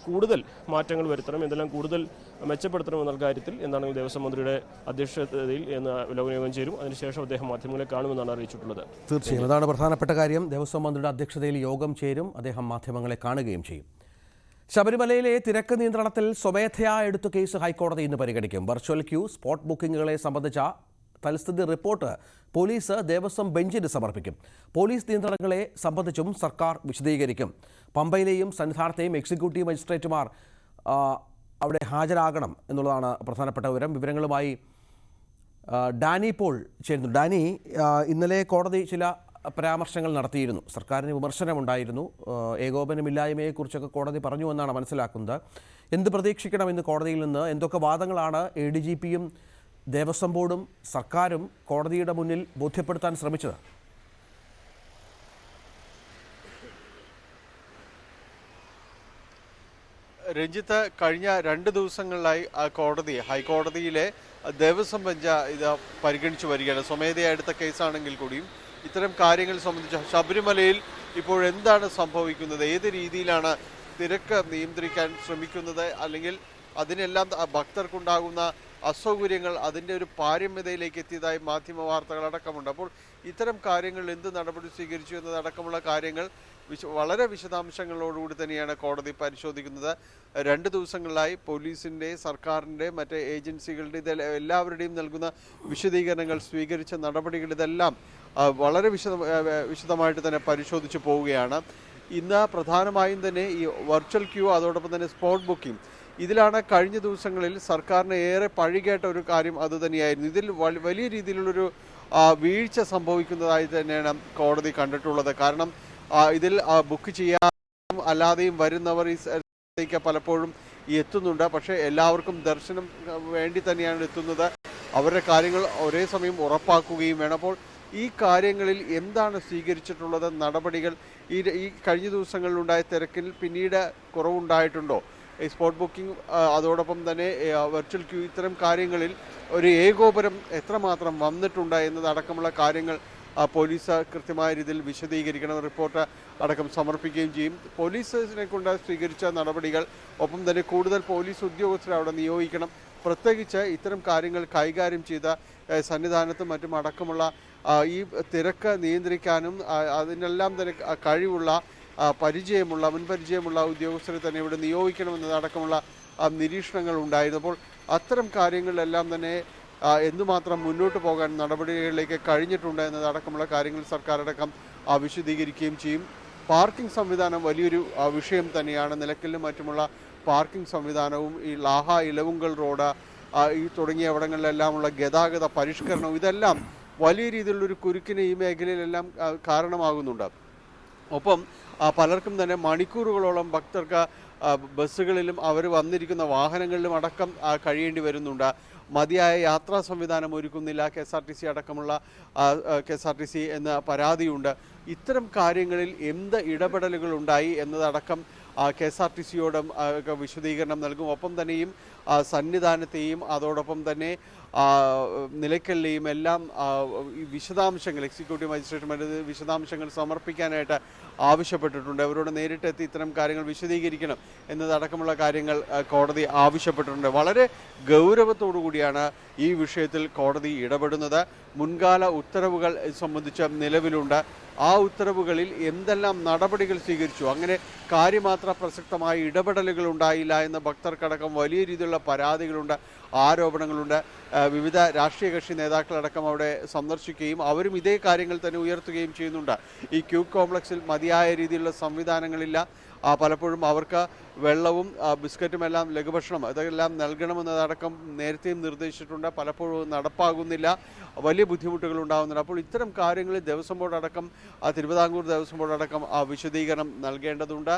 കൂടുതൽ മാറ്റങ്ങൾ വരുത്തണം, എന്തെല്ലാം കൂടുതൽ മെച്ചപ്പെടുത്തണം എന്ന കാര്യത്തിൽ എന്താണെങ്കിൽ ദേവസ്വം മന്ത്രിയുടെ അധ്യക്ഷതയിൽ അവലോകന യോഗം ചേരും. അതിനുശേഷം അദ്ദേഹം മാധ്യമങ്ങളെ കാണുമെന്നാണ് അറിയിച്ചിട്ടുള്ളത്. തീർച്ചയായും അതാണ് പ്രധാനപ്പെട്ട കാര്യം. ദേവസ്വം മന്ത്രിയുടെ അധ്യക്ഷതയിൽ യോഗം ചേരും, അദ്ദേഹം മാധ്യമങ്ങളെ കാണുകയും ചെയ്യും. ശബരിമലയിലെ തിരക്ക് നിയന്ത്രണത്തിൽ സ്വമേധയാ എടുത്ത കേസ് ഹൈക്കോടതി ഇന്ന് പരിഗണിക്കും. വെർച്വൽ ക്യൂ, സ്പോട്ട് ബുക്കിംഗുകളെ സംബന്ധിച്ച തൽസ്ഥിതി റിപ്പോർട്ട് പോലീസ് ദേവസ്വം ബെഞ്ചിന് സമർപ്പിക്കും. പോലീസ് നിയന്ത്രണങ്ങളെ സംബന്ധിച്ചും സർക്കാർ വിശദീകരിക്കും. പമ്പയിലെയും സന്നിധാനത്തെയും എക്സിക്യൂട്ടീവ് മജിസ്ട്രേറ്റുമാർ അവിടെ ഹാജരാകണം എന്നുള്ളതാണ് പ്രധാനപ്പെട്ട വിവരങ്ങളുമായി ഡാനി പോൾ ചേരുന്നു. ഡാനി, ഇന്നലെ കോടതി ചില പരാമർശങ്ങൾ നടത്തിയിരുന്നു. സർക്കാരിന് വിമർശനമുണ്ടായിരുന്നു. ഏകോപനമില്ലായ്മയെക്കുറിച്ചൊക്കെ കോടതി പറഞ്ഞു എന്നാണ് മനസ്സിലാക്കുന്നത്. എന്ത് പ്രതീക്ഷിക്കണം ഇന്ന് കോടതിയിൽ നിന്ന്? എന്തൊക്കെ വാദങ്ങളാണ് ADGPയും ദേവസ്വം ബോർഡും സർക്കാരും കോടതിയുടെ മുന്നിൽ ബോധ്യപ്പെടുത്താൻ ശ്രമിച്ചത്? രഞ്ജിത്ത്, കഴിഞ്ഞ 2 ദിവസങ്ങളിലായി ഹൈക്കോടതിയിലെ ദേവസ്വം ബെഞ്ച് ഇത് പരിഗണിച്ചു വരികയാണ്. സ്വമേധയാ എടുത്ത കേസാണെങ്കിൽ കൂടിയും ഇത്തരം കാര്യങ്ങൾ സംബന്ധിച്ച് ശബരിമലയിൽ ഇപ്പോൾ എന്താണ് സംഭവിക്കുന്നത്, ഏത് രീതിയിലാണ് തിരക്ക് നിയന്ത്രിക്കാൻ ശ്രമിക്കുന്നത്, അല്ലെങ്കിൽ അതിനെല്ലാം ഭക്തർക്കുണ്ടാകുന്ന അസൗകര്യങ്ങൾ അതിൻ്റെ ഒരു പാരമ്യതയിലേക്ക് എത്തിയതായി മാധ്യമ വാർത്തകൾ അടക്കമുണ്ട്. അപ്പോൾ ഇത്തരം കാര്യങ്ങൾ എന്ത് നടപടി സ്വീകരിച്ചു എന്നതടക്കമുള്ള കാര്യങ്ങൾ വളരെ വിശദാംശങ്ങളോടുകൂടി തന്നെയാണ് കോടതി പരിശോധിക്കുന്നത്. 2 ദിവസങ്ങളിലായി പോലീസിൻ്റെ, സർക്കാരിൻ്റെ, മറ്റ് ഏജൻസികളുടെ എല്ലാവരുടെയും നൽകുന്ന വിശദീകരണങ്ങൾ, സ്വീകരിച്ച നടപടികൾ ഇതെല്ലാം വളരെ വിശദമായിട്ട് തന്നെ പരിശോധിച്ച് പോവുകയാണ്. ഇന്ന് പ്രധാനമായും തന്നെ ഈ വെർച്വൽ ക്യൂ, അതോടൊപ്പം തന്നെ സ്പോട്ട് ബുക്കിംഗ്, ഇതിലാണ് കഴിഞ്ഞ ദിവസങ്ങളിൽ സർക്കാരിന് ഏറെ പഴികേട്ട ഒരു കാര്യം അതുതന്നെയായിരുന്നു. ഇതിൽ വലിയ രീതിയിലുള്ളൊരു വീഴ്ച സംഭവിക്കുന്നതായി തന്നെയാണ് കോടതി കണ്ടിട്ടുള്ളത്. കാരണം ഇതിൽ ബുക്ക് ചെയ്യാനും അല്ലാതെയും വരുന്നവർ ഈ സ്ഥലത്തേക്ക് പലപ്പോഴും എത്തുന്നുണ്ട്. പക്ഷേ എല്ലാവർക്കും ദർശനം വേണ്ടി തന്നെയാണ് എത്തുന്നത്. അവരുടെ കാര്യങ്ങൾ ഒരേ സമയം ഉറപ്പാക്കുകയും വേണം. അപ്പോൾ ഈ കാര്യങ്ങളിൽ എന്താണ് സ്വീകരിച്ചിട്ടുള്ളത് നടപടികൾ? ഈ കഴിഞ്ഞ ദിവസങ്ങളിലുണ്ടായ തിരക്കിൽ പിന്നീട് കുറവുണ്ടായിട്ടുണ്ടോ? ഈ സ്പോട്ട് ബുക്കിംഗ്, അതോടൊപ്പം തന്നെ വെർച്വൽ ക്യൂ, ഇത്തരം കാര്യങ്ങളിൽ ഒരു ഏകോപനം എത്രമാത്രം വന്നിട്ടുണ്ട് എന്നതടക്കമുള്ള കാര്യങ്ങൾ പോലീസ് കൃത്യമായ രീതിയിൽ വിശദീകരിക്കണം, റിപ്പോർട്ട് അടക്കം സമർപ്പിക്കുകയും ചെയ്യും. പോലീസിനെ കൊണ്ട് സ്വീകരിച്ച നടപടികൾ, ഒപ്പം തന്നെ കൂടുതൽ പോലീസ് ഉദ്യോഗസ്ഥരെ അവിടെ നിയോഗിക്കണം. പ്രത്യേകിച്ച് ഇത്തരം കാര്യങ്ങൾ കൈകാര്യം ചെയ്ത സന്നിധാനത്തും മറ്റും അടക്കമുള്ള ഈ തിരക്ക് നിയന്ത്രിക്കാനും അതിനെല്ലാം തന്നെ കഴിവുള്ള മുൻപരിചയമുള്ള ഉദ്യോഗസ്ഥരെ തന്നെ ഇവിടെ നിയോഗിക്കണമെന്നതടക്കമുള്ള നിരീക്ഷണങ്ങൾ ഉണ്ടായിരുന്നു. അപ്പോൾ അത്തരം കാര്യങ്ങളിലെല്ലാം തന്നെ എന്തുമാത്രം മുന്നോട്ട് പോകാൻ നടപടികളിലേക്ക് കഴിഞ്ഞിട്ടുണ്ട് എന്നതടക്കമുള്ള കാര്യങ്ങൾ സർക്കാരടക്കം വിശദീകരിക്കുകയും ചെയ്യും. പാർക്കിംഗ് സംവിധാനം വലിയൊരു വിഷയം തന്നെയാണ്. നിലയ്ക്കലിനും മറ്റുമുള്ള പാർക്കിംഗ് സംവിധാനവും ഈ ലാഹ ഇലവുങ്കൽ റോഡ് ഈ തുടങ്ങിയ ഇവിടങ്ങളിലെല്ലാമുള്ള ഗതാഗത പരിഷ്കരണവും ഇതെല്ലാം വലിയ രീതിയിലുള്ളൊരു കുരുക്കിന് ഈ മേഖലയിലെല്ലാം കാരണമാകുന്നുണ്ട്. ഒപ്പം പലർക്കും തന്നെ മണിക്കൂറുകളോളം ഭക്തർക്ക് ബസ്സുകളിലും അവർ വന്നിരിക്കുന്ന വാഹനങ്ങളിലും അടക്കം കഴിയേണ്ടി വരുന്നുണ്ട്. മതിയായ യാത്രാ സംവിധാനം ഒരുക്കുന്നില്ല KSRTC അടക്കമുള്ള KSRTC എന്ന പരാതിയുണ്ട്. ഇത്തരം കാര്യങ്ങളിൽ എന്ത് ഇടപെടലുകൾ ഉണ്ടായി എന്നതടക്കം KSRTCയോടും വിശദീകരണം നൽകും. ഒപ്പം തന്നെയും സന്നിധാനത്തെയും അതോടൊപ്പം തന്നെ നിലയ്ക്കലിലെയും എല്ലാം വിശദാംശങ്ങൾ എക്സിക്യൂട്ടീവ് മജിസ്ട്രേറ്റുമാർ വിശദാംശങ്ങൾ സമർപ്പിക്കാനായിട്ട് ആവശ്യപ്പെട്ടിട്ടുണ്ട്. അവരോട് നേരിട്ടെത്തി ഇത്തരം കാര്യങ്ങൾ വിശദീകരിക്കണം എന്നതടക്കമുള്ള കാര്യങ്ങൾ കോടതി ആവശ്യപ്പെട്ടിട്ടുണ്ട്. വളരെ ഗൗരവത്തോടു കൂടിയാണ് ഈ വിഷയത്തിൽ കോടതി ഇടപെടുന്നത്. മുൻകാല ഉത്തരവുകൾ സംബന്ധിച്ച് നിലവിലുണ്ട്. ആ ഉത്തരവുകളിൽ എന്തെല്ലാം നടപടികൾ സ്വീകരിച്ചു, അങ്ങനെ കാര്യമാത്ര പ്രസക്തമായ ഇടപെടലുകൾ ഉണ്ടായില്ല എന്ന ഭക്തർക്കടക്കം വലിയ രീതിയിലുള്ള പരാതികളുണ്ട്, ആരോപണങ്ങളുണ്ട്. വിവിധ രാഷ്ട്രീയ കക്ഷി നേതാക്കളടക്കം അവിടെ സന്ദർശിക്കുകയും അവരും ഇതേ കാര്യങ്ങൾ തന്നെ ഉയർത്തുകയും ചെയ്യുന്നുണ്ട്. ഈ ക്യൂ കോംപ്ലക്സിൽ മതിയായ രീതിയിലുള്ള സംവിധാനങ്ങളില്ല. പലപ്പോഴും അവർക്ക് വെള്ളവും ബിസ്ക്കറ്റും എല്ലാം, ലഘുഭക്ഷണം അതെല്ലാം നൽകണമെന്നതടക്കം നേരത്തെയും നിർദ്ദേശിച്ചിട്ടുണ്ട്. പലപ്പോഴും നടപ്പാകുന്നില്ല, വലിയ ബുദ്ധിമുട്ടുകൾ ഉണ്ടാകുന്നുണ്ട്. അപ്പോൾ ഇത്തരം കാര്യങ്ങളിൽ ദേവസ്വം ബോർഡ് അടക്കം, തിരുവിതാംകൂർ ദേവസ്വം ബോർഡ് അടക്കം വിശദീകരണം നൽകേണ്ടതുണ്ട്.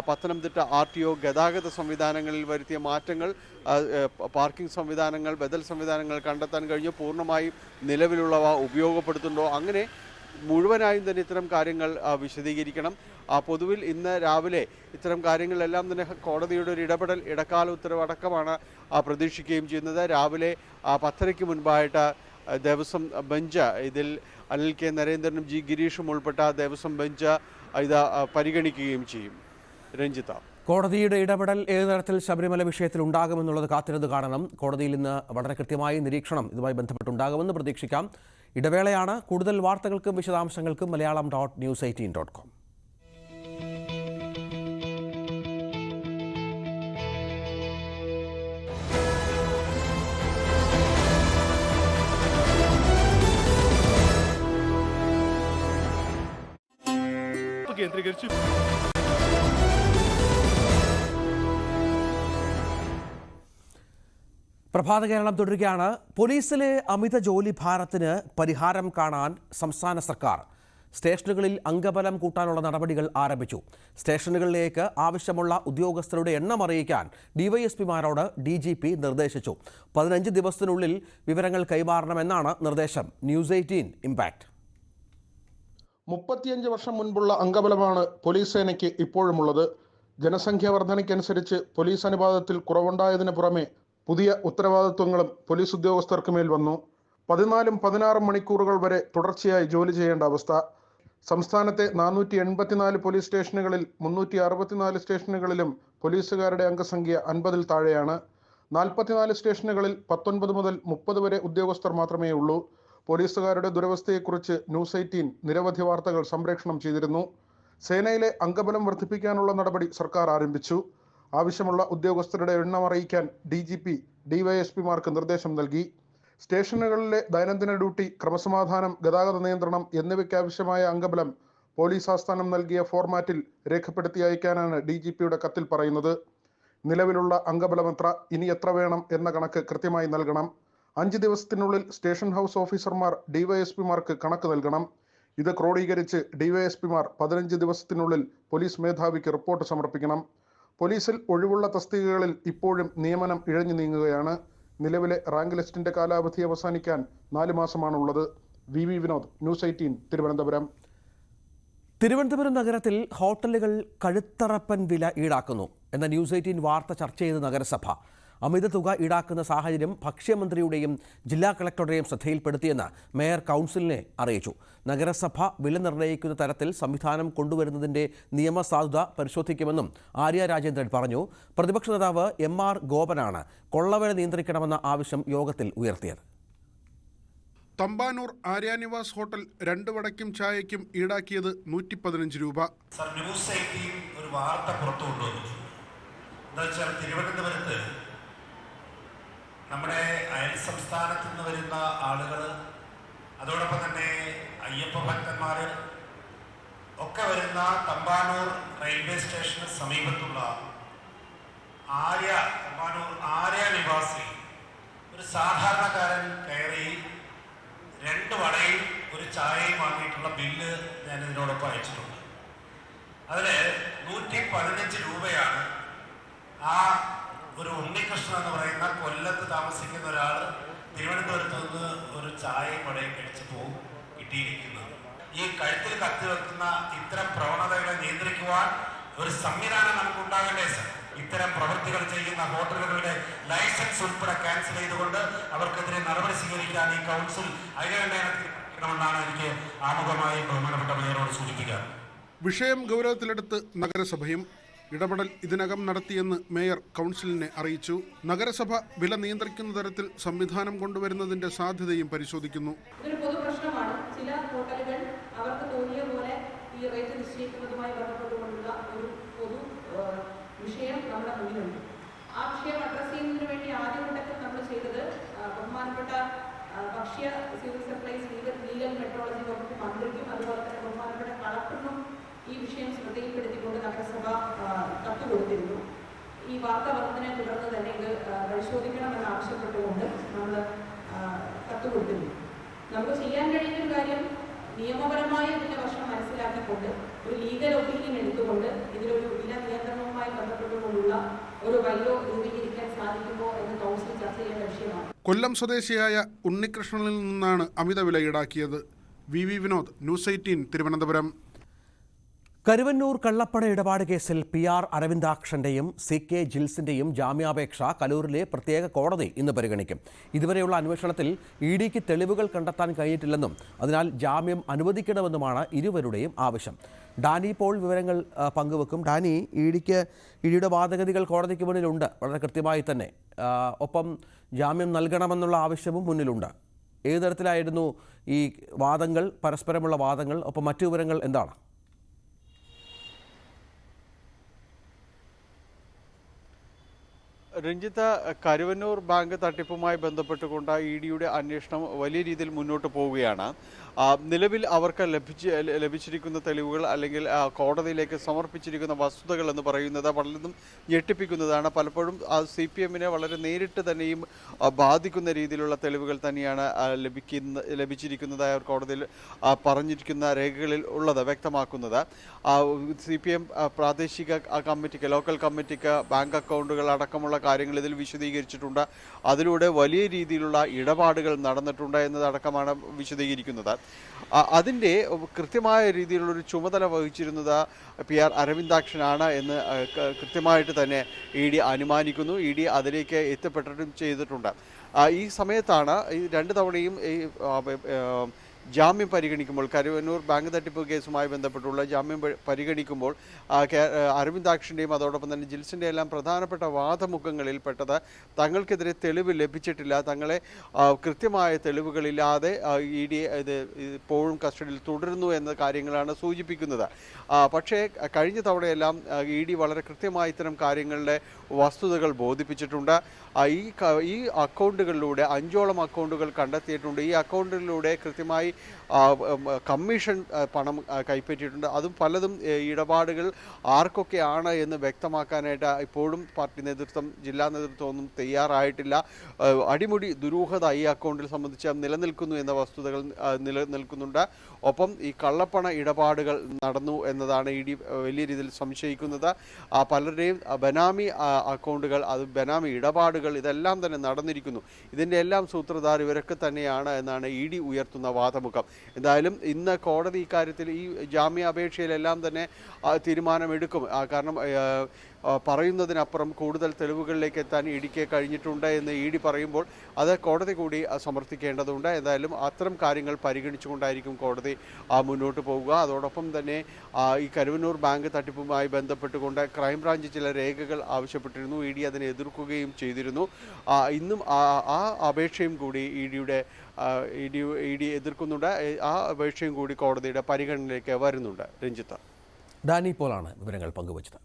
പത്തനംതിട്ട RTO ഗതാഗത സംവിധാനങ്ങളിൽ വരുത്തിയ മാറ്റങ്ങൾ, പാർക്കിംഗ് സംവിധാനങ്ങൾ, ബദൽ സംവിധാനങ്ങൾ കണ്ടെത്താൻ കഴിഞ്ഞു, പൂർണ്ണമായും നിലവിലുള്ളവ ഉപയോഗപ്പെടുത്തുന്നുണ്ടോ, അങ്ങനെ മുഴുവനായും തന്നെ ഇത്തരം കാര്യങ്ങൾ വിശദീകരിക്കണം. പൊതുവിൽ ഇന്ന് രാവിലെ ഇത്തരം കാര്യങ്ങളെല്ലാം തന്നെ കോടതിയുടെ ഒരു ഇടപെടൽ, ഇടക്കാല ഉത്തരവ് അടക്കമാണ് പ്രതീക്ഷിക്കുകയും ചെയ്യുന്നത്. രാവിലെ 10:30 മുൻപായിട്ട് ദേവസ്വം ബെഞ്ച്, ഇതിൽ അനിൽ K. നരേന്ദ്രനും G. ഗിരീഷും ഉൾപ്പെട്ട ദേവസ്വം ബെഞ്ച് ഇത് പരിഗണിക്കുകയും ചെയ്യും. രഞ്ജിത്ത, കോടതിയുടെ ഇടപെടൽ ഏത് തരത്തിൽ ശബരിമല വിഷയത്തിൽ ഉണ്ടാകുമെന്നുള്ളത് കാത്തിരുന്ന് കാണണം. കോടതിയിൽ നിന്ന് വളരെ കൃത്യമായി നിരീക്ഷണം ഇതുമായി ബന്ധപ്പെട്ടുണ്ടാകുമെന്ന് പ്രതീക്ഷിക്കാം. ഇടവേളയാണ്. കൂടുതൽ വാർത്തകൾക്കും വിശദാംശങ്ങൾക്കും malayalam.news18.com. കേന്ദ്രീകരിച്ചു. പ്രഭാത കേരളം തുടരുകയാണ്. പോലീസിലെ അമിത ജോലി ഭാരത്തിന് പരിഹാരം കാണാൻ സംസ്ഥാന സർക്കാർ സ്റ്റേഷനുകളിൽ അംഗബലം കൂട്ടാനുള്ള നടപടികൾ ആരംഭിച്ചു. സ്റ്റേഷനുകളിലേക്ക് ആവശ്യമുള്ള ഉദ്യോഗസ്ഥരുടെ എണ്ണം അറിയിക്കാൻ ഡിവൈഎസ്പിമാരോട് DGP നിർദ്ദേശിച്ചു. 15 ദിവസത്തിനുള്ളിൽ വിവരങ്ങൾ കൈമാറണമെന്നാണ് നിർദ്ദേശം. News 18 impact. 35 വർഷം മുൻപുള്ള അംഗബലമാണ് പോലീസ് സേനയ്ക്ക് ഇപ്പോഴുമുള്ളത്. ജനസംഖ്യ വർധനയ്ക്കനുസരിച്ച് പോലീസ് അനുപാതത്തിൽ കുറവുണ്ടായതിനു പുറമെ പുതിയ ഉത്തരവാദിത്വങ്ങളും പോലീസ് ഉദ്യോഗസ്ഥർക്ക് മേൽ വന്നു. 14-16 മണിക്കൂറുകൾ വരെ തുടർച്ചയായി ജോലി ചെയ്യേണ്ട അവസ്ഥ. സംസ്ഥാനത്തെ 484 പോലീസ് സ്റ്റേഷനുകളിൽ 364 സ്റ്റേഷനുകളിലും പോലീസുകാരുടെ അംഗസംഖ്യ 50-ൽ താഴെയാണ്. 44 സ്റ്റേഷനുകളിൽ 19 മുതൽ 30 വരെ ഉദ്യോഗസ്ഥർ മാത്രമേ ഉള്ളൂ. പോലീസുകാരുടെ ദുരവസ്ഥയെക്കുറിച്ച് ന്യൂസ് 18 നിരവധി വാർത്തകൾ സംപ്രേഷണം ചെയ്തിരുന്നു. സേനയിലെ അംഗബലം വർദ്ധിപ്പിക്കാനുള്ള നടപടി സർക്കാർ ആരംഭിച്ചു. ആവശ്യമുള്ള ഉദ്യോഗസ്ഥരുടെ എണ്ണം അറിയിക്കാൻ DGP, DYSPമാർക്ക് നിർദ്ദേശം നൽകി. സ്റ്റേഷനുകളിലെ ദൈനംദിന ഡ്യൂട്ടി, ക്രമസമാധാനം, ഗതാഗത നിയന്ത്രണം എന്നിവയ്ക്കാവശ്യമായ അംഗബലം പോലീസ് ആസ്ഥാനം നൽകിയ ഫോർമാറ്റിൽ രേഖപ്പെടുത്തി അയക്കാനാണ് DGPയുടെ കത്തിൽ പറയുന്നത്. നിലവിലുള്ള അംഗബലം എത്ര, ഇനി എത്ര വേണം എന്ന കണക്ക് കൃത്യമായി നൽകണം. 5 ദിവസത്തിനുള്ളിൽ സ്റ്റേഷൻ ഹൗസ് ഓഫീസർമാർ DYSPമാർക്ക് കണക്ക് നൽകണം. ഇത് ക്രോഡീകരിച്ച് DYSPമാർ 15 ദിവസത്തിനുള്ളിൽ പോലീസ് മേധാവിക്ക് റിപ്പോർട്ട് സമർപ്പിക്കണം. പോലീസിൽ ഒഴിവുള്ള തസ്തികകളിൽ ഇപ്പോഴും നിയമനം ഇഴഞ്ഞു നീങ്ങുകയാണ്. നിലവിലെ റാങ്ക് ലിസ്റ്റിന്റെ കാലാവധി അവസാനിക്കാൻ 4 മാസമാണുള്ളത്. VV Vinod, news 18, Thiruvananthapuram. തിരുവനന്തപുരം നഗരത്തിൽ ഹോട്ടലുകൾ കഴുത്തറപ്പൻ വില ഈടാക്കുന്നു എന്ന ന്യൂസ് 18 വാർത്ത ചർച്ച ചെയ്ത് നഗരസഭ. അമിത തുക ഈടാക്കുന്ന സാഹചര്യം ഭക്ഷ്യമന്ത്രിയുടെയും ജില്ലാ കളക്ടറുടെയും ശ്രദ്ധയിൽപ്പെടുത്തിയെന്ന് മേയർ കൗൺസിലിനെ അറിയിച്ചു. നഗരസഭ വില നിർണ്ണയിക്കുന്ന തരത്തിൽ സംവിധാനം കൊണ്ടുവരുന്നതിന്റെ നിയമസാധുത പരിശോധിക്കുമെന്നും ആര്യ രാജേന്ദ്രൻ പറഞ്ഞു. പ്രതിപക്ഷ നേതാവ് MR ഗോപനാണ് കൊള്ളവില നിയന്ത്രിക്കണമെന്ന ആവശ്യം യോഗത്തിൽ ഉയർത്തിയത്. തമ്പാനൂർ ആര്യാനിവാസ് ഹോട്ടൽ 2 വടക്കും ചായയ്ക്കും ഈടാക്കിയത് 115 രൂപ. ന്യൂസ് 18 ഒരു വാർത്ത പുറത്തു കൊണ്ടുവന്നു. എന്താ വെച്ചാൽ തിരുവനന്തപുരത്ത് നമ്മുടെ അയൽ സംസ്ഥാനത്ത് നിന്ന് വരുന്ന ആളുകൾ, അതോടൊപ്പം തന്നെ അയ്യപ്പ ഭക്തന്മാർ ഒക്കെ വരുന്ന തമ്പാനൂർ റെയിൽവേ സ്റ്റേഷന് സമീപത്തുള്ള തമ്പാനൂർ ആര്യ നിവാസിൽ ഒരു സാധാരണക്കാരൻ കയറി 2 വടയും ഒരു ചായയും വാങ്ങിയിട്ടുള്ള ബില്ല് ഞാൻ ഇതിനോടൊപ്പം അയച്ചിട്ടുണ്ട്. അതിൽ 115 രൂപയാണ് ആ ഒരു ഉണ്ണികൃഷ്ണൻ എന്ന് പറയുന്ന കൊല്ലത്ത് താമസിക്കുന്ന ഒരാൾ തിരുവനന്തപുരത്ത് നിന്ന് ഒരു ചായയും വടയും കഴിച്ച് കിട്ടിയിരിക്കുന്നത്. ഈ കഴുത്തിൽ കത്തിവെക്കുന്ന ഇത്തരം പ്രവണതകളെ നിയന്ത്രിക്കുവാൻ ഒരു സംവിധാനം നമുക്ക് ഉണ്ടാകേണ്ടേ സർ. ഇത്തരം പ്രവൃത്തികൾ ചെയ്യുന്ന ഹോട്ടലുകളുടെ ലൈസൻസ് ഉൾപ്പെടെ ക്യാൻസൽ ചെയ്തുകൊണ്ട് അവർക്കെതിരെ നടപടി സ്വീകരിക്കാൻ ഈ കൗൺസിൽ ഐക്യകണ്ഠേനമെന്നാണ് എനിക്ക് ആമുഖമായി ബഹുമാനപ്പെട്ട മേയറോട് സൂചിപ്പിക്കാൻ. വിഷയം ഗൗരവത്തിലെടുത്ത് നഗരസഭയും ഇടപെടൽ ഇതിനകം നടത്തിയെന്ന് മേയർ കൗൺസിലിനെ അറിയിച്ചു. നഗരസഭ വില നിയന്ത്രിക്കുന്ന തരത്തിൽ സംവിധാനം കൊണ്ടുവരുന്നതിന്റെ സാധ്യതയും പരിശോധിക്കുന്നു. ഇതൊരു പൊതു പ്രശ്നമാണ്. ചില ഹോട്ടലുകൾ അവർക്ക് തോന്നിയ പോലെ ഈ റേറ്റ് നിശ്ചയിക്കുന്നതുമായി ബന്ധപ്പെട്ടുകൊണ്ടുള്ള ഒരു പൊതു വിഷയം നമ്മുടെ മുന്നിലുണ്ട്. ആ വിഷയം അഡ്രസ് ചെയ്യുന്നതിന് വേണ്ടി ആദ്യഘട്ടത്തിൽ നമ്മൾ ചെയ്തത് ബഹുമാനപ്പെട്ട ഭക്ഷ്യ സിവിൽ സപ്ലൈസ് ലീഗൽ മെട്രോളജി വകുപ്പ് മന്ത്രിക്കും അതുപോലെ തന്നെ ബഹുമാനപ്പെട്ട കളക്ടറിനും ഈ വിഷയം ശ്രദ്ധയിൽപ്പെടുത്തിക്കൊണ്ട് നഗരസഭ കത്ത് കൊടുത്തിരുന്നു. ഈ വാർത്ത വന്നതിനെ തുടർന്ന് തന്നെ ഇത് പരിശോധിക്കണമെന്ന് ആവശ്യപ്പെട്ടുകൊണ്ട് നമ്മൾ കത്ത് കൊടുത്തിരുന്നു. നമുക്ക് ചെയ്യാൻ കഴിയുന്ന ഒരു കാര്യം, നിയമപരമായ ഇതിന്റെ വശം മനസ്സിലാക്കിക്കൊണ്ട് ഒരു ലീഗൽ ഒപ്പീനിയൻ എടുത്തുകൊണ്ട് ഇതിലൊരു വില നിയന്ത്രണവുമായി ബന്ധപ്പെട്ടുകൊണ്ടുള്ള ഒരു ബൈലോ രൂപീകരിക്കാൻ സാധിക്കുമോ എന്ന് കൗൺസിൽ ചർച്ച ചെയ്യേണ്ട വിഷയമാണ്. കൊല്ലം സ്വദേശിയായ ഉണ്ണികൃഷ്ണനിൽ നിന്നാണ് അമിത വില ഈടാക്കിയത്. VV Vinod, news 18, Thiruvananthapuram. കരുവന്നൂർ കള്ളപ്പണ ഇടപാട് കേസിൽ PR അരവിന്ദാക്ഷന്റെയും CK ജിൽസിന്റെയും ജാമ്യാപേക്ഷ കലൂരിലെ പ്രത്യേക കോടതി ഇന്ന് പരിഗണിക്കും. ഇതുവരെയുള്ള അന്വേഷണത്തിൽ EDക്ക് തെളിവുകൾ കണ്ടെത്താൻ കഴിഞ്ഞിട്ടില്ലെന്നും അതിനാൽ ജാമ്യം അനുവദിക്കണമെന്നുമാണ് ഇരുവരുടെയും ആവശ്യം. ഡാനി പോൾ വിവരങ്ങൾ പങ്കുവെക്കും. ഡാനി, EDയുടെ വാദഗതികൾ കോടതിക്ക് മുന്നിലുണ്ട് വളരെ കൃത്യമായി തന്നെ. ഒപ്പം ജാമ്യം നൽകണമെന്നുള്ള ആവശ്യവും മുന്നിലുണ്ട്. ഏത് തരത്തിലായിരുന്നു ഈ വാദങ്ങൾ, പരസ്പരമുള്ള വാദങ്ങൾ, ഒപ്പം മറ്റു വിവരങ്ങൾ എന്താണ്? രഞ്ജിത്ത്, കരുവന്നൂർ ബാങ്ക് തട്ടിപ്പുമായി ബന്ധപ്പെട്ടുകൊണ്ട് EDയുടെ അന്വേഷണം വലിയ രീതിയിൽ മുന്നോട്ട് പോവുകയാണ്. നിലവിൽ അവർക്ക് ലഭിച്ചിരിക്കുന്ന തെളിവുകൾ അല്ലെങ്കിൽ കോടതിയിലേക്ക് സമർപ്പിച്ചിരിക്കുന്ന വസ്തുതകൾ എന്ന് പറയുന്നത് വളരെയധികം ഞെട്ടിപ്പിക്കുന്നതാണ്. പലപ്പോഴും CPMനെ വളരെ നേരിട്ട് തന്നെയും ബാധിക്കുന്ന രീതിയിലുള്ള തെളിവുകൾ തന്നെയാണ് ലഭിച്ചിരിക്കുന്നതായി അവർ കോടതിയിൽ പറഞ്ഞിരിക്കുന്ന രേഖകളിൽ ഉള്ളത് വ്യക്തമാക്കുന്നത്. CPM പ്രാദേശിക കമ്മിറ്റിക്ക്, ലോക്കൽ കമ്മിറ്റിക്ക് ബാങ്ക് അക്കൗണ്ടുകൾ അടക്കമുള്ള കാര്യങ്ങൾ ഇതിൽ വിശദീകരിച്ചിട്ടുണ്ട്. അതിലൂടെ വലിയ രീതിയിലുള്ള ഇടപാടുകൾ നടന്നിട്ടുണ്ട് എന്നതടക്കമാണ് വിശദീകരിക്കുന്നത്. അതിൻ്റെ കൃത്യമായ രീതിയിലുള്ളൊരു ചുമതല വഹിച്ചിരുന്നത് PR അരവിന്ദാക്ഷനാണ് എന്ന് കൃത്യമായിട്ട് തന്നെ ED അനുമാനിക്കുന്നു. ED അതിലേക്ക് എത്തപ്പെട്ടിട്ടും ചെയ്തിട്ടുണ്ട്. ഈ സമയത്താണ് ഈ 2 തവണയും ഈ ജാമ്യം പരിഗണിക്കുമ്പോൾ, കരുവന്നൂർ ബാങ്ക് തട്ടിപ്പ് കേസുമായി ബന്ധപ്പെട്ടുള്ള ജാമ്യം പരിഗണിക്കുമ്പോൾ അരവിന്ദാക്ഷൻ്റെയും അതോടൊപ്പം തന്നെ ജിൽസിൻ്റെ എല്ലാം പ്രധാനപ്പെട്ട വാദമുഖങ്ങളിൽ പെട്ടത് തങ്ങൾക്കെതിരെ തെളിവ് ലഭിച്ചിട്ടില്ല, തങ്ങളെ കൃത്യമായ തെളിവുകളില്ലാതെ ED ഇത് ഇപ്പോഴും കസ്റ്റഡിയിൽ തുടരുന്നു എന്ന കാര്യങ്ങളാണ് സൂചിപ്പിക്കുന്നത്. പക്ഷേ കഴിഞ്ഞ തവണയെല്ലാം ED വളരെ കൃത്യമായി ഇത്തരം കാര്യങ്ങളുടെ വസ്തുതകൾ ബോധിപ്പിച്ചിട്ടുണ്ട്. ഈ അക്കൗണ്ടുകളിലൂടെ 5ഓളം അക്കൗണ്ടുകൾ കണ്ടെത്തിയിട്ടുണ്ട്. ഈ അക്കൗണ്ടുകളിലൂടെ കൃത്യമായി കമ്മീഷൻ പണം കൈപ്പറ്റിയിട്ടുണ്ട്. അതും പലതും ഇടപാടുകൾ ആർക്കൊക്കെയാണ് എന്ന് വ്യക്തമാക്കാനായിട്ട് ഇപ്പോഴും പാർട്ടി നേതൃത്വം, ജില്ലാ നേതൃത്വം ഒന്നും തയ്യാറായിട്ടില്ല. അടിമുടി ദുരൂഹത ഈ അക്കൗണ്ടിൽ സംബന്ധിച്ച് നിലനിൽക്കുന്നു എന്ന വസ്തുതകൾ നിലനിൽക്കുന്നുണ്ട്. ഒപ്പം ഈ കള്ളപ്പണ ഇടപാടുകൾ നടന്നു എന്നതാണ് ED വലിയ രീതിയിൽ സംശയിക്കുന്നത്. പലരുടെയും ബനാമി അക്കൗണ്ടുകൾ, അത് ബനാമി ഇടപാടുകൾ, ഇതെല്ലാം തന്നെ നടന്നിരിക്കുന്നു. ഇതിൻ്റെ എല്ലാം സൂത്രധാർ ഇവരൊക്കെ തന്നെയാണ് എന്നാണ് ED ഉയർത്തുന്ന വാദമുഖം. എന്തായാലും ഇന്ന് കോടതി ഇക്കാര്യത്തിൽ ഈ ജാമ്യാപേക്ഷയിലെല്ലാം തന്നെ തീരുമാനമെടുക്കും. കാരണം പറയുന്നതിനപ്പുറം കൂടുതൽ തെളിവുകളിലേക്ക് എത്താൻ EDക്ക് കഴിഞ്ഞിട്ടുണ്ട് എന്ന് ED പറയുമ്പോൾ അത് കോടതി കൂടി സമർത്ഥിക്കേണ്ടതുണ്ട്. എന്തായാലും അത്തരം കാര്യങ്ങൾ പരിഗണിച്ചുകൊണ്ടായിരിക്കും കോടതി മുന്നോട്ട് പോവുക. അതോടൊപ്പം തന്നെ ഈ കരുവന്നൂർ ബാങ്ക് തട്ടിപ്പുമായി ബന്ധപ്പെട്ടുകൊണ്ട് ക്രൈംബ്രാഞ്ച് ചില രേഖകൾ ആവശ്യപ്പെട്ടിരുന്നു. ED അതിനെ എതിർക്കുകയും ചെയ്തിരുന്നു. ഇന്നും ആ അപേക്ഷയും കൂടി ED എതിർക്കുന്നുണ്ട്. ആ അപേക്ഷയും കൂടി കോടതിയുടെ പരിഗണനയിലേക്ക് വരുന്നുണ്ട്. രഞ്ജിത്ത്. ഡാനി പോളാണ് വിവരങ്ങൾ പങ്കുവച്ചത്.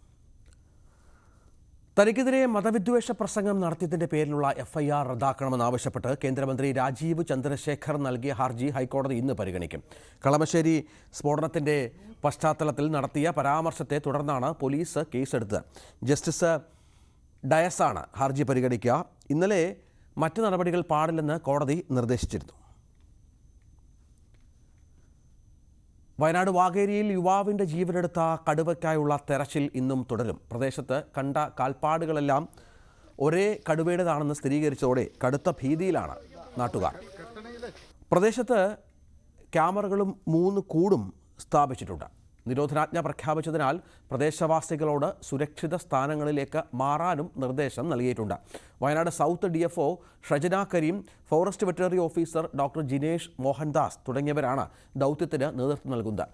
തനിക്കെതിരെ മതവിദ്വേഷ പ്രസംഗം നടത്തിയതിന്റെ പേരിലുള്ള FIR റദ്ദാക്കണമെന്നാവശ്യപ്പെട്ട് കേന്ദ്രമന്ത്രി രാജീവ് ചന്ദ്രശേഖർ നൽകിയ ഹർജി ഹൈക്കോടതി ഇന്ന് പരിഗണിക്കും. കളമശ്ശേരി സ്ഫോടനത്തിന്റെ പശ്ചാത്തലത്തിൽ നടത്തിയ പരാമർശത്തെ തുടർന്നാണ് പോലീസ് കേസെടുത്തത്. ജസ്റ്റിസ് ഡയസാണ് ഹർജി പരിഗണിക്കുക. ഇന്നലെ മറ്റ് നടപടികൾ പാടില്ലെന്ന് കോടതി നിർദ്ദേശിച്ചിരുന്നു. വയനാട് വാകേരിയിൽ യുവാവിൻ്റെ ജീവനെടുത്ത കടുവയ്ക്കായുള്ള തെരച്ചിൽ ഇന്നും തുടരും. പ്രദേശത്ത് കണ്ട കാൽപ്പാടുകളെല്ലാം ഒരേ കടുവയുടേതാണെന്ന് സ്ഥിരീകരിച്ചതോടെ കടുത്ത ഭീതിയിലാണ് നാട്ടുകാർ. പ്രദേശത്ത് ക്യാമറകളും 3 കൂടും സ്ഥാപിച്ചിട്ടുണ്ട്. നിരോധനാജ്ഞ പ്രഖ്യാപിച്ചതിനാൽ പ്രദേശവാസികളോട് സുരക്ഷിത സ്ഥാനങ്ങളിലേക്ക് മാറാനും നിർദ്ദേശം നൽകിയിട്ടുണ്ട്. Wayanad south DFO Shajana Kareem, forest veterinary officer doctor Jinesh Mohandas തുടങ്ങിയവരാണ് ദൗത്യത്തിന് നേതൃത്വം നൽകുന്നത്.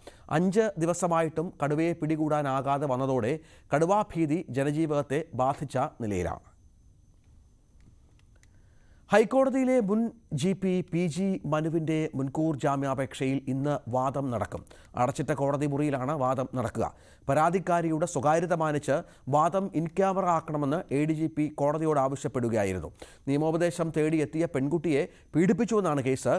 5 ദിവസമായിട്ടും കടുവയെ പിടികൂടാനാകാതെ വന്നതോടെ കടുവാഭീതി ജനജീവിതത്തെ ബാധിച്ച നിലയിലാണ്. ഹൈക്കോടതിയിലെ മുൻ GP PG മനുവിൻ്റെ മുൻകൂർ ജാമ്യാപേക്ഷയിൽ ഇന്ന് വാദം നടക്കും. അടച്ചിട്ട കോടതി മുറിയിലാണ് വാദം നടക്കുക. പരാതിക്കാരിയുടെ സ്വകാര്യത മാനിച്ച് വാദം ഇൻ ക്യാമറ ആക്കണമെന്ന് ADGP കോടതിയോട് ആവശ്യപ്പെടുകയായിരുന്നു. നിയമോപദേശം തേടി എത്തിയ പെൺകുട്ടിയെ പീഡിപ്പിച്ചുവെന്നാണ് കേസ്.